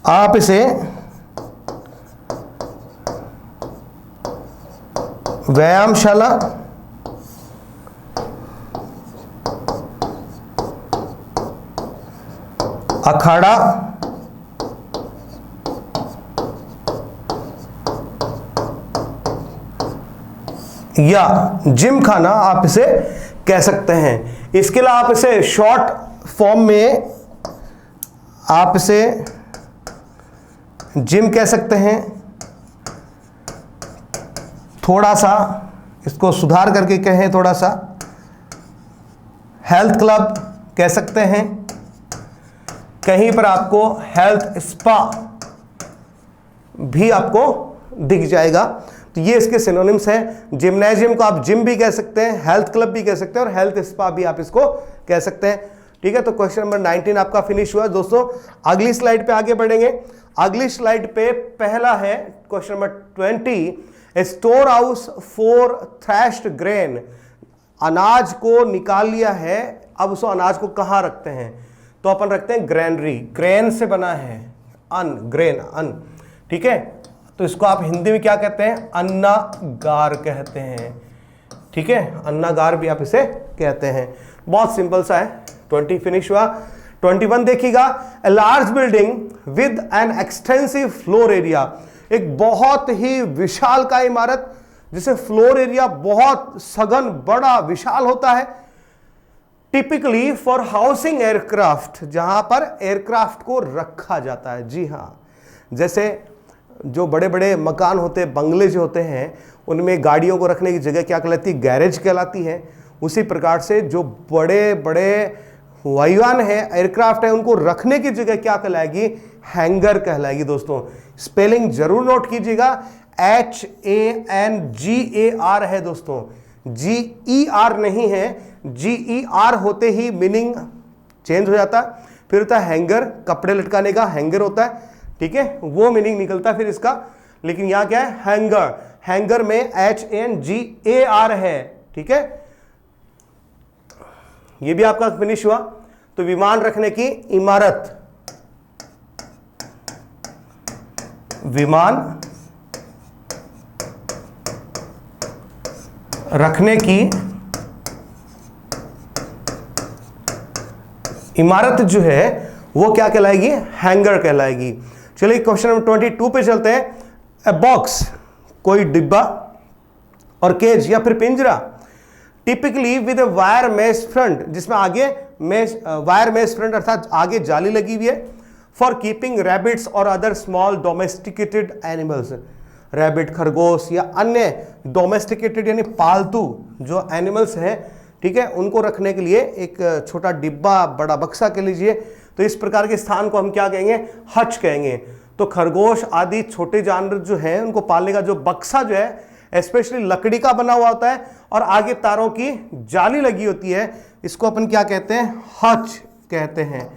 आप इसे व्यायामशाला, अखाड़ा, या जिम खाना आप इसे कह सकते हैं। इसके अलावा आप इसे शॉर्ट फॉर्म में आप इसे जिम कह सकते हैं, थोड़ा सा इसको सुधार करके कहें थोड़ा सा, हेल्थ क्लब कह सकते हैं, कहीं पर आपको हेल्थ स्पा भी आपको दिख जाएगा। तो ये इसके सिनोनिम्स हैं। जिम्नेजियम को आप जिम भी कह सकते हैं, हेल्थ क्लब भी कह सकते हैं, और हेल्थ स्पा भी आप इसको कह सकते हैं। ठीक है, तो क्वेश्चन नंबर 19 आपका फिनिश हुआ। दोस्तों अगली स्लाइड पे आगे बढ़ेंगे। अगली स्लाइड पे पहला है question number 20, store house for thrashed grain. अनाज को निकाल लिया है, अब उस अनाज को कहां रखते हैं? तो अपन रखते हैं ग्रेनरी। ग्रेन से बना है अन्न, ग्रेन अन्न। ठीक है, तो इसको आप हिंदी में क्या कहते हैं? अन्नागार कहते हैं। ठीक है, अन्नागार भी आप इसे कहते हैं। बहुत सिंपल सा है। 20 फिनिश हुआ। 21 देखिएगा, a large building with an extensive floor area. एक बहुत ही विशाल का इमारत जिसे फ्लोर एरिया बहुत सघन, बड़ा, विशाल होता है। टिपिकली फॉर हाउसिंग एयरक्राफ्ट, जहां पर एयरक्राफ्ट को रखा जाता है। जी हां, जैसे जो बड़े बड़े मकान होते हैं, बंगले जो होते हैं, उनमें गाड़ियों को रखने की जगह क्या कहलाती है? गैरेज कहलाती है। उसी प्रकार से जो बड़े बड़े वायुयान है, एयरक्राफ्ट है, उनको रखने की जगह क्या कहलाएगी? हैंगर कहलाएगी। दोस्तों स्पेलिंग जरूर नोट कीजिएगा, HANGAR है दोस्तों, GER नहीं है। GER होते ही मीनिंग चेंज हो जाता है। फिर होता है हैंगर, कपड़े लटकाने का हैंगर होता है। ठीक है, वो मीनिंग निकलता है फिर इसका। लेकिन यहां क्या है? हैंगर। हैंगर में HANGAR है। ठीक है, ये भी आपका फिनिश हुआ। तो विमान रखने की इमारत, विमान रखने की इमारत जो है वो क्या कहलाएगी? हैंगर कहलाएगी। चलिए क्वेश्चन नंबर 22 पे चलते हैं। ए बॉक्स, कोई डिब्बा, और केज या फिर पिंजरा, typically with a wire mesh front, जिसमें आगे वायर मेश फ्रंट अर्थात आगे जाली लगी हुई है, फॉर कीपिंग रैबिट्स और other small domesticated animals. Rabbit, खरगोश या अन्य डोमेस्टिकेटेड यानी पालतू जो एनिमल्स हैं, ठीक है, उनको रखने के लिए एक छोटा डिब्बा, बड़ा बक्सा कह लीजिए। तो इस प्रकार के स्थान को हम क्या कहेंगे? हच कहेंगे। तो खरगोश आदि छोटे जानवर जो हैं उनको पालने का जो बक्सा जो है स्पेशली लकड़ी का बना हुआ होता है और आगे तारों की जाली लगी होती है, इसको अपन क्या कहते हैं? हच कहते हैं।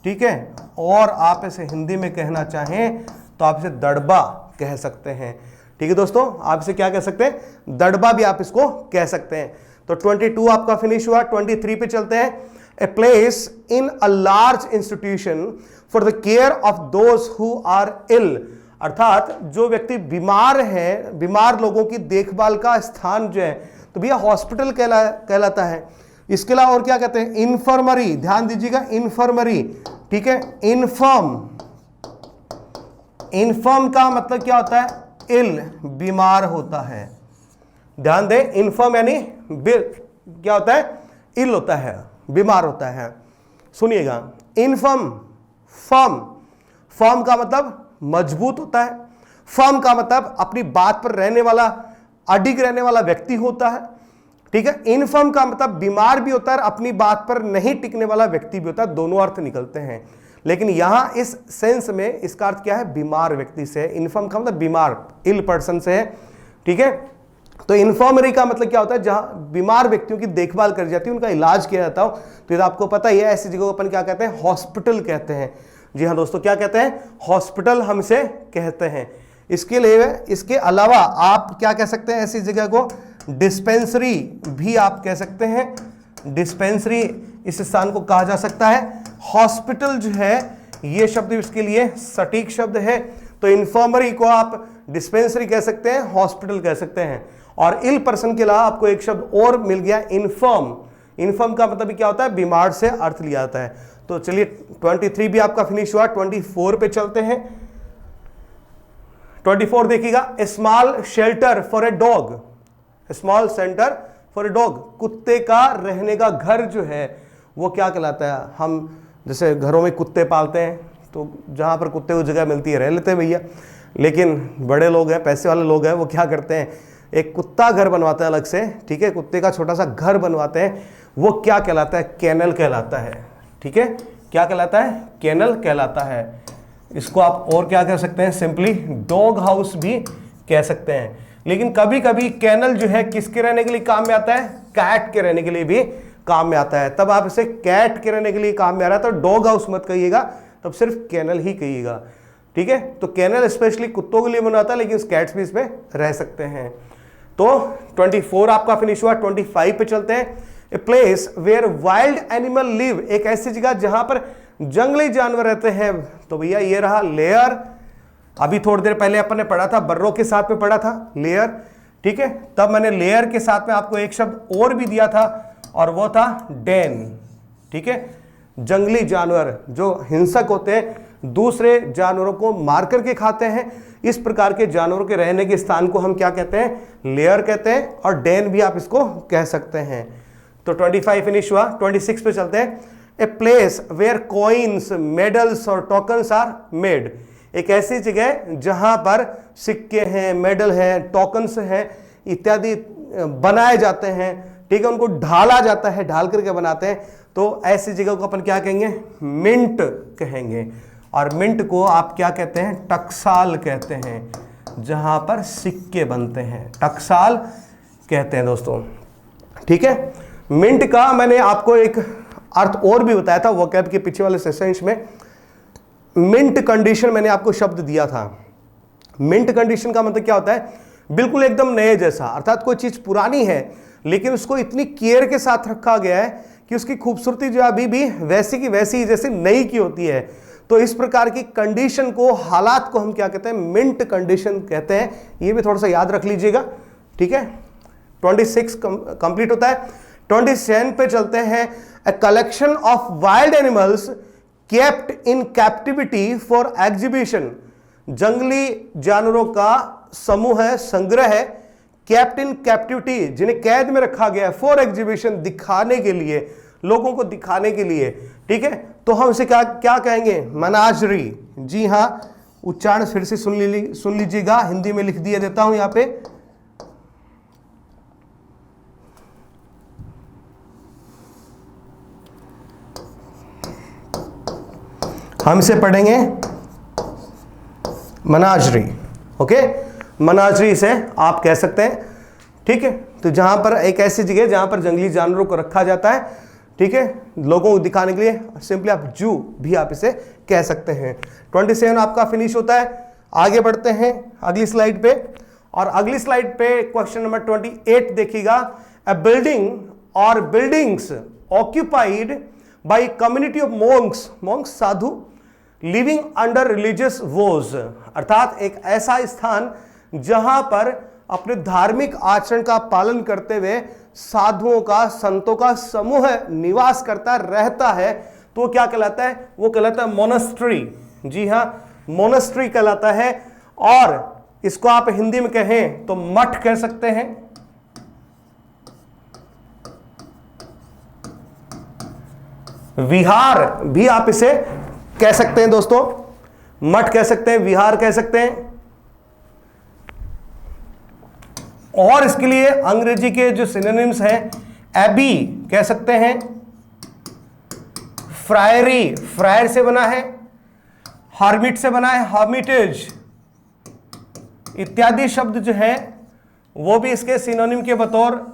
ठीक है, और आप इसे हिंदी में कहना चाहें तो आप इसे दड़बा कह सकते हैं। ठीक है दोस्तों, आप इसे क्या कह सकते हैं? दड़बा भी आप इसको कह सकते हैं। तो 22 आपका फिनिश हुआ। 23 पे चलते हैं। A place in a large institution for the care of those who are ill, अर्थात जो व्यक्ति बीमार है, बीमार लोगों की देखभाल का स्थान जो है, तो भैया हॉस्पिटल कहलाता है। इसके अलावा और क्या कहते हैं? इन्फर्मरी, ध्यान दीजिएगा, इन्फर्मरी। ठीक है, इन्फर्म, इन्फर्म का मतलब क्या होता है? इल, बीमार होता है। ध्यान दें, इन्फर्म यानी क्या होता है? इल होता है, बीमार होता है। सुनिएगा, इन्फर्म, फर्म, फर्म का मतलब मजबूत होता है। फर्म का मतलब अपनी बात पर रहने वाला, अडिग रहने वाला व्यक्ति होता है। ठीक है, इनफर्म का मतलब बीमार भी होता है, अपनी बात पर नहीं टिकने वाला व्यक्ति भी होता है। दोनों अर्थ निकलते हैं, लेकिन यहां इस सेंस में इसका अर्थ क्या है? बीमार व्यक्ति से। इनफर्म का मतलब बीमार, इल पर्सन से है। ठीक है, तो इन्फर्मरी का मतलब क्या होता है? जहां बीमार व्यक्तियों की देखभाल करी जाती है, उनका इलाज किया जाता हो। तो ये आपको पता ही है, ऐसी जगह को अपन क्या कहते हैं? हॉस्पिटल कहते हैं। जी हाँ दोस्तों, क्या कहते हैं? हॉस्पिटल हम इसे कहते हैं। इसके अलावा आप क्या कह सकते हैं? ऐसी जगह को डिस्पेंसरी भी आप कह सकते हैं। डिस्पेंसरी इस स्थान को कहा जा सकता है। हॉस्पिटल जो है, ये शब्द इसके लिए सटीक शब्द है। तो इन्फर्मरी को आप डिस्पेंसरी कह सकते हैं, हॉस्पिटल कह सकते हैं। और इल पर्सन के अलावा आपको एक शब्द और मिल गया, इन्फर्म। इन्फर्म का मतलब क्या होता है? बीमार से अर्थ लिया जाता है। तो चलिए 23 भी आपका फिनिश हुआ। 24 पे चलते हैं। 24 देखिएगा, a small shelter for a dog, small centre for a dog, कुत्ते का रहने का घर जो है वो क्या कहलाता है? हम जैसे घरों में कुत्ते पालते हैं, तो जहाँ पर कुत्ते को जगह मिलती है रह लेते हैं भैया। लेकिन बड़े लोग हैं, पैसे वाले लोग हैं, वो क्या करते हैं, एक कुत्ता घर बनवाते हैं अलग से, ठीक है, कुत्ते का छोटा सा घर बनवाते हैं। वो क्या कहलाता है, केनल कहलाता है, ठीक है, क्या कहलाता है, केनल कहलाता है। इसको आप और क्या कह सकते हैं, सिंपली डॉग हाउस भी कह सकते हैं। लेकिन कभी कभी केनल जो है किसके रहने के लिए काम में आता है, कैट के रहने के लिए भी काम में आता है। तब आप इसे कैट के रहने के लिए काम में आ रहा है तो डॉग हाउस मत कहिएगा, तब सिर्फ केनल ही कहिएगा, ठीक है। तो केनल स्पेशली कुत्तों के लिए बनाता है, लेकिन कैट्स भी इसमें रह सकते हैं। तो 24 आपका फिनिश हुआ। 25 पे चलते हैं। A place where wild animal live, एक ऐसी जगह जहां पर जंगली जानवर रहते हैं। तो भैया ये रहा लेयर, अभी थोड़ी देर पहले अपन ने पढ़ा था, बर्रो के साथ में पढ़ा था लेयर, ठीक है। तब मैंने लेयर के साथ में आपको एक शब्द और भी दिया था और वो था डेन, ठीक है। जंगली जानवर जो हिंसक होते हैं, दूसरे जानवरों को मार करके खाते हैं, इस प्रकार के जानवरों के रहने के स्थान को हम क्या कहते हैं, लेयर कहते हैं, और डेन भी आप इसको कह सकते हैं। तो 25 फिनिश हुआ। 26 पे चलते हैं। A place where coins, medals और टोकन्स आर मेड, एक ऐसी जगह जहां पर सिक्के हैं, मेडल हैं, टोकन्स हैं इत्यादि बनाए जाते हैं, ठीक है, उनको ढाला जाता है, ढाल करके बनाते हैं। तो ऐसी जगह को अपन क्या कहेंगे, मिंट कहेंगे। और मिंट को आप क्या कहते हैं, टकसाल कहते हैं, जहां पर सिक्के बनते हैं, टकसाल कहते हैं दोस्तों, ठीक है। मिंट का मैंने आपको एक अर्थ और भी बताया था वोकैब के पीछे वाले सेशंस में। मिंट कंडीशन मैंने आपको शब्द दिया था। मिंट कंडीशन का मतलब क्या होता है, बिल्कुल एकदम नए जैसा, अर्थात कोई चीज पुरानी है लेकिन उसको इतनी केयर के साथ रखा गया है कि उसकी खूबसूरती जो अभी भी वैसी की वैसी जैसे नई की होती है। तो इस प्रकार की कंडीशन को, हालात को हम क्या कहते हैं, मिंट कंडीशन कहते हैं। ये भी थोड़ा सा याद रख लीजिएगा, ठीक है। 26 कंप्लीट होता है। 27 पे चलते हैं। A collection of wild animals kept in captivity for exhibition, जंगली जानवरों का समूह है, संग्रह है, केप्ट इन कैप्टिविटी, जिन्हें कैद में रखा गया है, फॉर एग्जीबिशन, दिखाने के लिए, लोगों को दिखाने के लिए, ठीक है। तो हम इसे क्या क्या कहेंगे, मनाजरी। जी हां, उच्चारण फिर से सुन लीजिएगा, हिंदी में लिख दिया देता हूं यहां पे। हम इसे पढ़ेंगे मनाजरी, ओके। मनाजरी से आप कह सकते हैं, ठीक है। तो जहां पर एक ऐसी जगह जहां पर जंगली जानवरों को रखा जाता है, ठीक है, लोगों को दिखाने के लिए, सिंपली आप जू भी आप इसे कह सकते हैं। 27 आपका फिनिश होता है। आगे बढ़ते हैं अगली स्लाइड पे, और अगली स्लाइड पे क्वेश्चन नंबर 28 देखिएगा। अ बिल्डिंग और buildings occupied by community of monks, monks साधु, लिविंग अंडर रिलीजियस वोज, अर्थात एक ऐसा स्थान जहां पर अपने धार्मिक आचरण का पालन करते हुए साधुओं का, संतों का समूह निवास करता रहता है, तो क्या कहलाता है, वो कहलाता है मोनेस्ट्री। जी हां, मोनेस्ट्री कहलाता है। और इसको आप हिंदी में कहें तो मठ कह सकते हैं, विहार भी आप इसे कह सकते हैं दोस्तों, मठ कह सकते हैं, विहार कह सकते हैं। और इसके लिए अंग्रेजी के जो सिनोनिम्स हैं, एबी कह सकते हैं, फ्रायरी, फ्रायर से बना है, हर्मिट से बना है, हर्मिटेज इत्यादि शब्द जो है वो भी इसके सिनोनिम के बतौर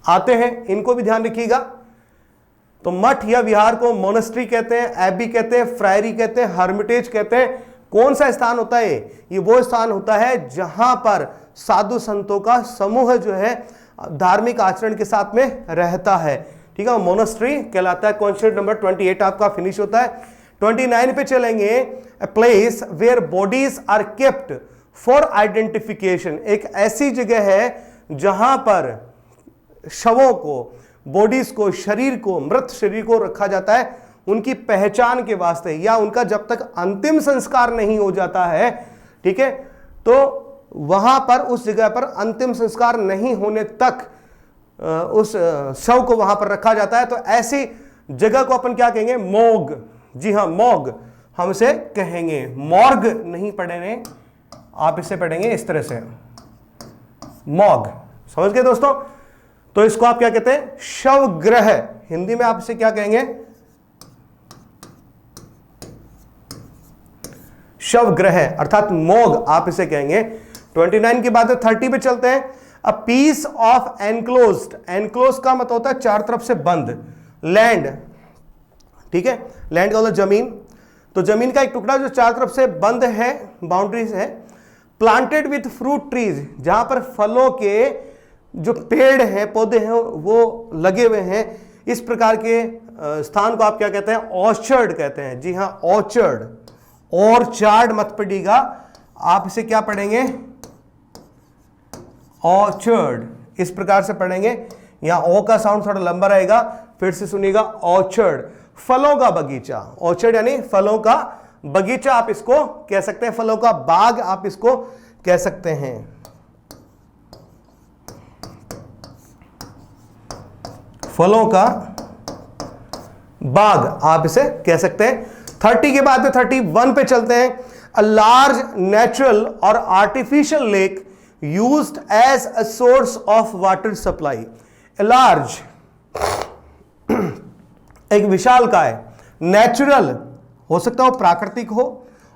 आते हैं, इनको भी ध्यान रखिएगा। तो मठ या विहार को मोनेस्ट्री कहते हैं, एबी कहते हैं, फ्रायरी कहते हैं, हर्मिटेज कहते हैं। कौन सा स्थान होता है ये वो स्थान होता है जहां पर साधु संतों का समूह जो है धार्मिक आचरण के साथ में रहता है, ठीक है, मोनेस्ट्री कहलाता है। क्वेश्चन नंबर 28 आपका फिनिश होता है। 29 पे चलेंगे। A place where bodies are kept for identification, एक ऐसी जगह है जहां पर शवों को, बॉडीज को, शरीर को, मृत शरीर को रखा जाता है उनकी पहचान के वास्ते, या उनका जब तक अंतिम संस्कार नहीं हो जाता है, ठीक है, तो वहां पर उस जगह पर अंतिम संस्कार नहीं होने तक उस शव को वहां पर रखा जाता है। तो ऐसी जगह को अपन क्या कहेंगे, मोग, जी हाँ, मॉग हम इसे कहेंगे, मॉर्ग नहीं पढ़ेंगे, आप इसे पढ़ेंगे इस तरह से, मॉग। समझ गए दोस्तों? तो इसको आप क्या कहते हैं? शवग्रह। हिंदी में आप इसे क्या कहेंगे? शवग्रह अर्थात मॉग आप इसे कहेंगे। 29 के बाद 30 पे चलते हैं। A piece of enclosed, enclose का मतलब होता है चार तरफ से बंद, लैंड, ठीक है, लैंड का मतलब जमीन, तो जमीन का एक टुकड़ा जो चार तरफ से बंद है, बाउंड्रीज है, प्लांटेड विथ फ्रूट ट्रीज, जहां पर फलों के जो पेड़ हैं, पौधे हैं, वो लगे हुए हैं, इस प्रकार के स्थान को आप क्या कहते हैं? ऑर्चर्ड कहते हैं। जी हाँ, ऑर्चर्ड, ऑर्चार्ड मत पढ़िएगा, आप इसे क्या पढ़ेंगे? ऑर्चर्ड, इस प्रकार से पढ़ेंगे। यहां ओ का साउंड थोड़ा लंबा रहेगा, फिर से सुनिएगा, ऑर्चर्ड, फलों का बगीचा, ऑर्चर्ड यानी फलों का बगीचा आप इसको कह सकते हैं, फलों का बाग आप इसको कह सकते हैं। फलों का बाग आप इसे कह सकते हैं। 30 के बाद में 31 पे चलते हैं। अ लार्ज नेचुरल और artificial lake used as a source of water supply. Large एक विशालकाय, नेचुरल हो सकता हो प्राकृतिक हो,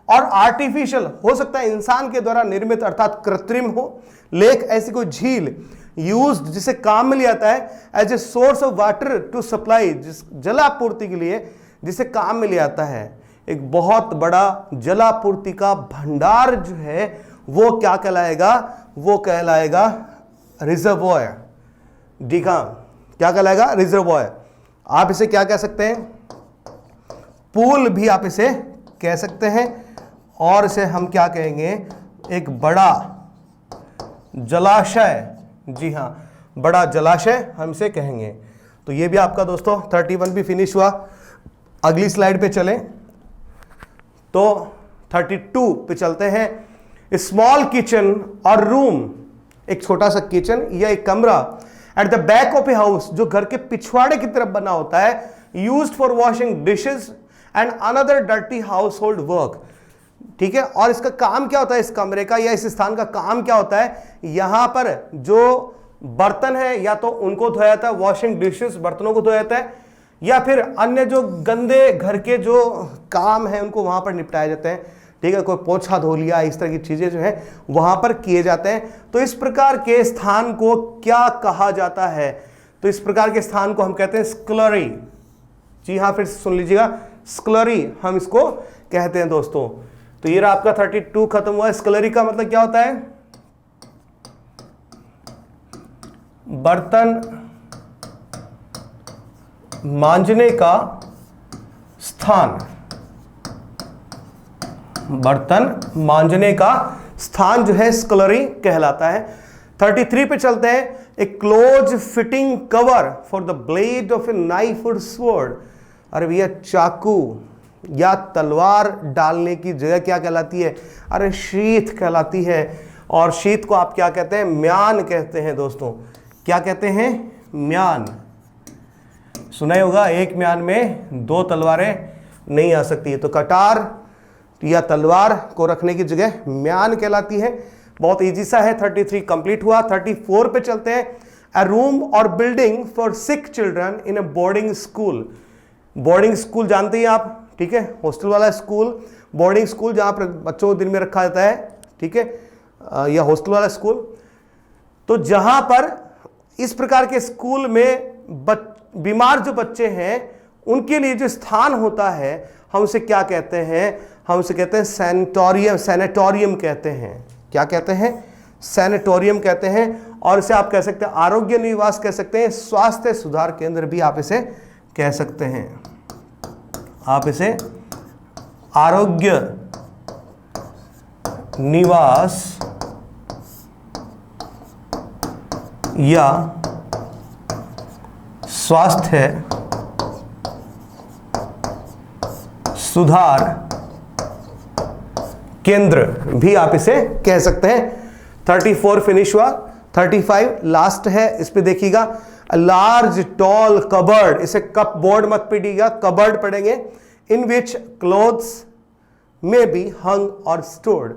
और आर्टिफिशियल हो सकता है इंसान के द्वारा निर्मित अर्थात कृत्रिम हो। लेक ऐसी कोई झील, यूज्ड जिसे काम में लिया जाता है as a source of water to supply, जिस जलापूर्ति के लिए जिसे काम में लिया जाता है। एक बहुत बड़ा जलापूर्ति का भंडार जो है वो क्या कहलाएगा? वो कहलाएगा रिजर्वॉयर। ठीक है, क्या कहलाएगा? रिजर्वॉयर। आप इसे क्या कह सकते हैं? पूल भी आप इसे कह सकते हैं, और इसे हम क्या कहेंगे? एक बड़ा जलाशय। जी हाँ, बड़ा जलाशय हम इसे कहेंगे। तो ये भी आपका दोस्तों 31 भी फिनिश हुआ। अगली स्लाइड पे चलें तो 32 पे चलते हैं। स्मॉल किचन और रूम, एक छोटा सा किचन या एक कमरा at the back of a house, जो घर के पिछवाड़े की तरफ बना होता है, used for washing dishes and another dirty house hold work. ठीक है, और इसका काम क्या होता है? इस कमरे का या इस स्थान का काम क्या होता है? यहां पर जो बर्तन है या तो उनको धोया जाता है, वॉशिंग डिशेस, बर्तनों को धोया जाता है, या फिर अन्य जो गंदे घर के जो काम है उनको वहां पर निपटाए जाते हैं। ठीक है, कोई पोछा धो लिया, इस तरह की चीजें जो है वहां पर किए जाते हैं। तो इस प्रकार के स्थान को क्या कहा जाता है? तो इस प्रकार के स्थान को हम कहते हैं स्कलरी। जी हाँ, फिर सुन लीजिएगा, स्कलरी हम इसको कहते हैं दोस्तों। तो ये रहा आपका 32 खत्म हुआ। स्कलरी का मतलब क्या होता है? बर्तन मांजने का स्थान, बर्तन मांजने का स्थान जो है स्कलरी कहलाता है। 33 पे चलते हैं। A close fitting cover for the blade of a knife और स्वॉर्ड। अरे भैया, चाकू या तलवार डालने की जगह क्या कहलाती है? अरे शीथ कहलाती है। और शीथ को आप क्या कहते हैं? म्यान कहते हैं दोस्तों। क्या कहते हैं? म्यान। सुना ही होगा, एक म्यान में दो तलवारें नहीं आ सकती है, तो कटार या तलवार को रखने की जगह म्यान कहलाती है। बहुत इजी सा है। 33 कंप्लीट हुआ। 34 पे चलते हैं। अ रूम और building for sick children in a boarding school. Boarding school जानते हैं आप, ठीक है, हॉस्टल वाला स्कूल, बोर्डिंग स्कूल जहां पर बच्चों को दिन में रखा जाता है, ठीक है, या हॉस्टल वाला स्कूल। तो जहां पर इस प्रकार के स्कूल में बीमार जो बच्चे हैं उनके लिए जो स्थान होता है हम उसे क्या कहते हैं? हम उसे कहते हैं सैनिटोरियम। सैनिटोरियम कहते हैं। क्या कहते हैं? सैनिटोरियम कहते हैं। और इसे आप कह सकते हैं आरोग्य निवास कह सकते हैं, स्वास्थ्य सुधार केंद्र भी आप इसे कह सकते हैं। आप इसे आरोग्य निवास या स्वास्थ्य सुधार केंद्र भी आप इसे कह सकते हैं। 34 फिनिश हुआ। 35 लास्ट है, इस पे देखिएगा। लार्ज टॉल कबर्ड, इसे कप बोर्ड मत पढ़िएगा, कबर्ड पढ़ेंगे। इन विच क्लोथ्स में बी हंग और स्टोर्ड,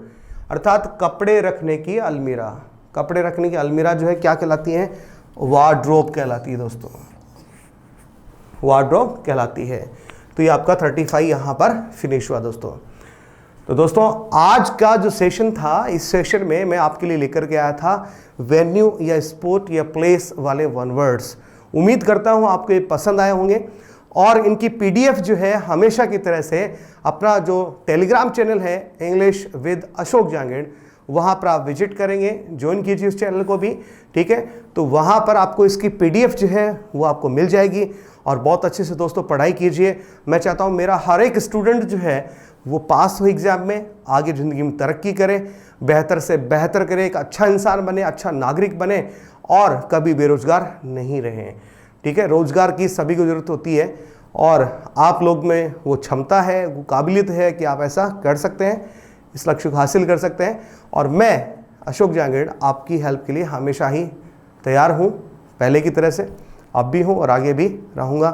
अर्थात कपड़े रखने की अलमीरा। कपड़े रखने की अलमीरा जो है क्या कहलाती है? वार्डरोब कहलाती है दोस्तों, वार्डरोब कहलाती है। तो ये आपका 35 यहां पर फिनिश हुआ दोस्तों। तो दोस्तों आज का जो सेशन था, इस सेशन में मैं आपके लिए लेकर के आया था वेन्यू या स्पोर्ट या प्लेस वाले वन वर्ड्स। उम्मीद करता हूं आपको ये पसंद आए होंगे और इनकी पीडीएफ जो है हमेशा की तरह से अपना जो टेलीग्राम चैनल है इंग्लिश विद अशोक जांगेड़, वहां पर आप विजिट करेंगे, ज्वाइन कीजिए उस चैनल को भी, ठीक है। तो वहां पर आपको इसकी पीडीएफ जो है वो आपको मिल जाएगी और बहुत अच्छे से दोस्तों पढ़ाई कीजिए। मैं चाहता हूं मेरा हर एक स्टूडेंट जो है वो पास हो एग्जाम में, आगे ज़िंदगी में तरक्की करे, बेहतर से बेहतर करे, एक अच्छा इंसान बने, अच्छा नागरिक बने और कभी बेरोजगार नहीं रहे, ठीक है। रोजगार की सभी को ज़रूरत होती है और आप लोग में वो क्षमता है, वो काबिलियत है कि आप ऐसा कर सकते हैं, इस लक्ष्य को हासिल कर सकते हैं। और मैं अशोक जांगेड़ आपकी हेल्प के लिए हमेशा ही तैयार हूँ, पहले की तरह से अब भी हूँ और आगे भी रहूँगा।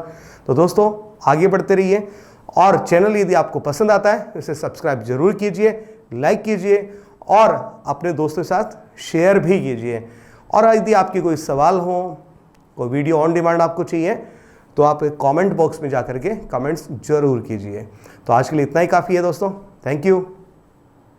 तो दोस्तों आगे बढ़ते रहिए और चैनल यदि आपको पसंद आता है इसे सब्सक्राइब जरूर कीजिए, लाइक कीजिए और अपने दोस्तों के साथ शेयर भी कीजिए। और यदि आपकी कोई सवाल हो, कोई वीडियो ऑन डिमांड आपको चाहिए तो आप कमेंट बॉक्स में जाकर के कमेंट्स जरूर कीजिए। तो आज के लिए इतना ही काफ़ी है दोस्तों। Thank you.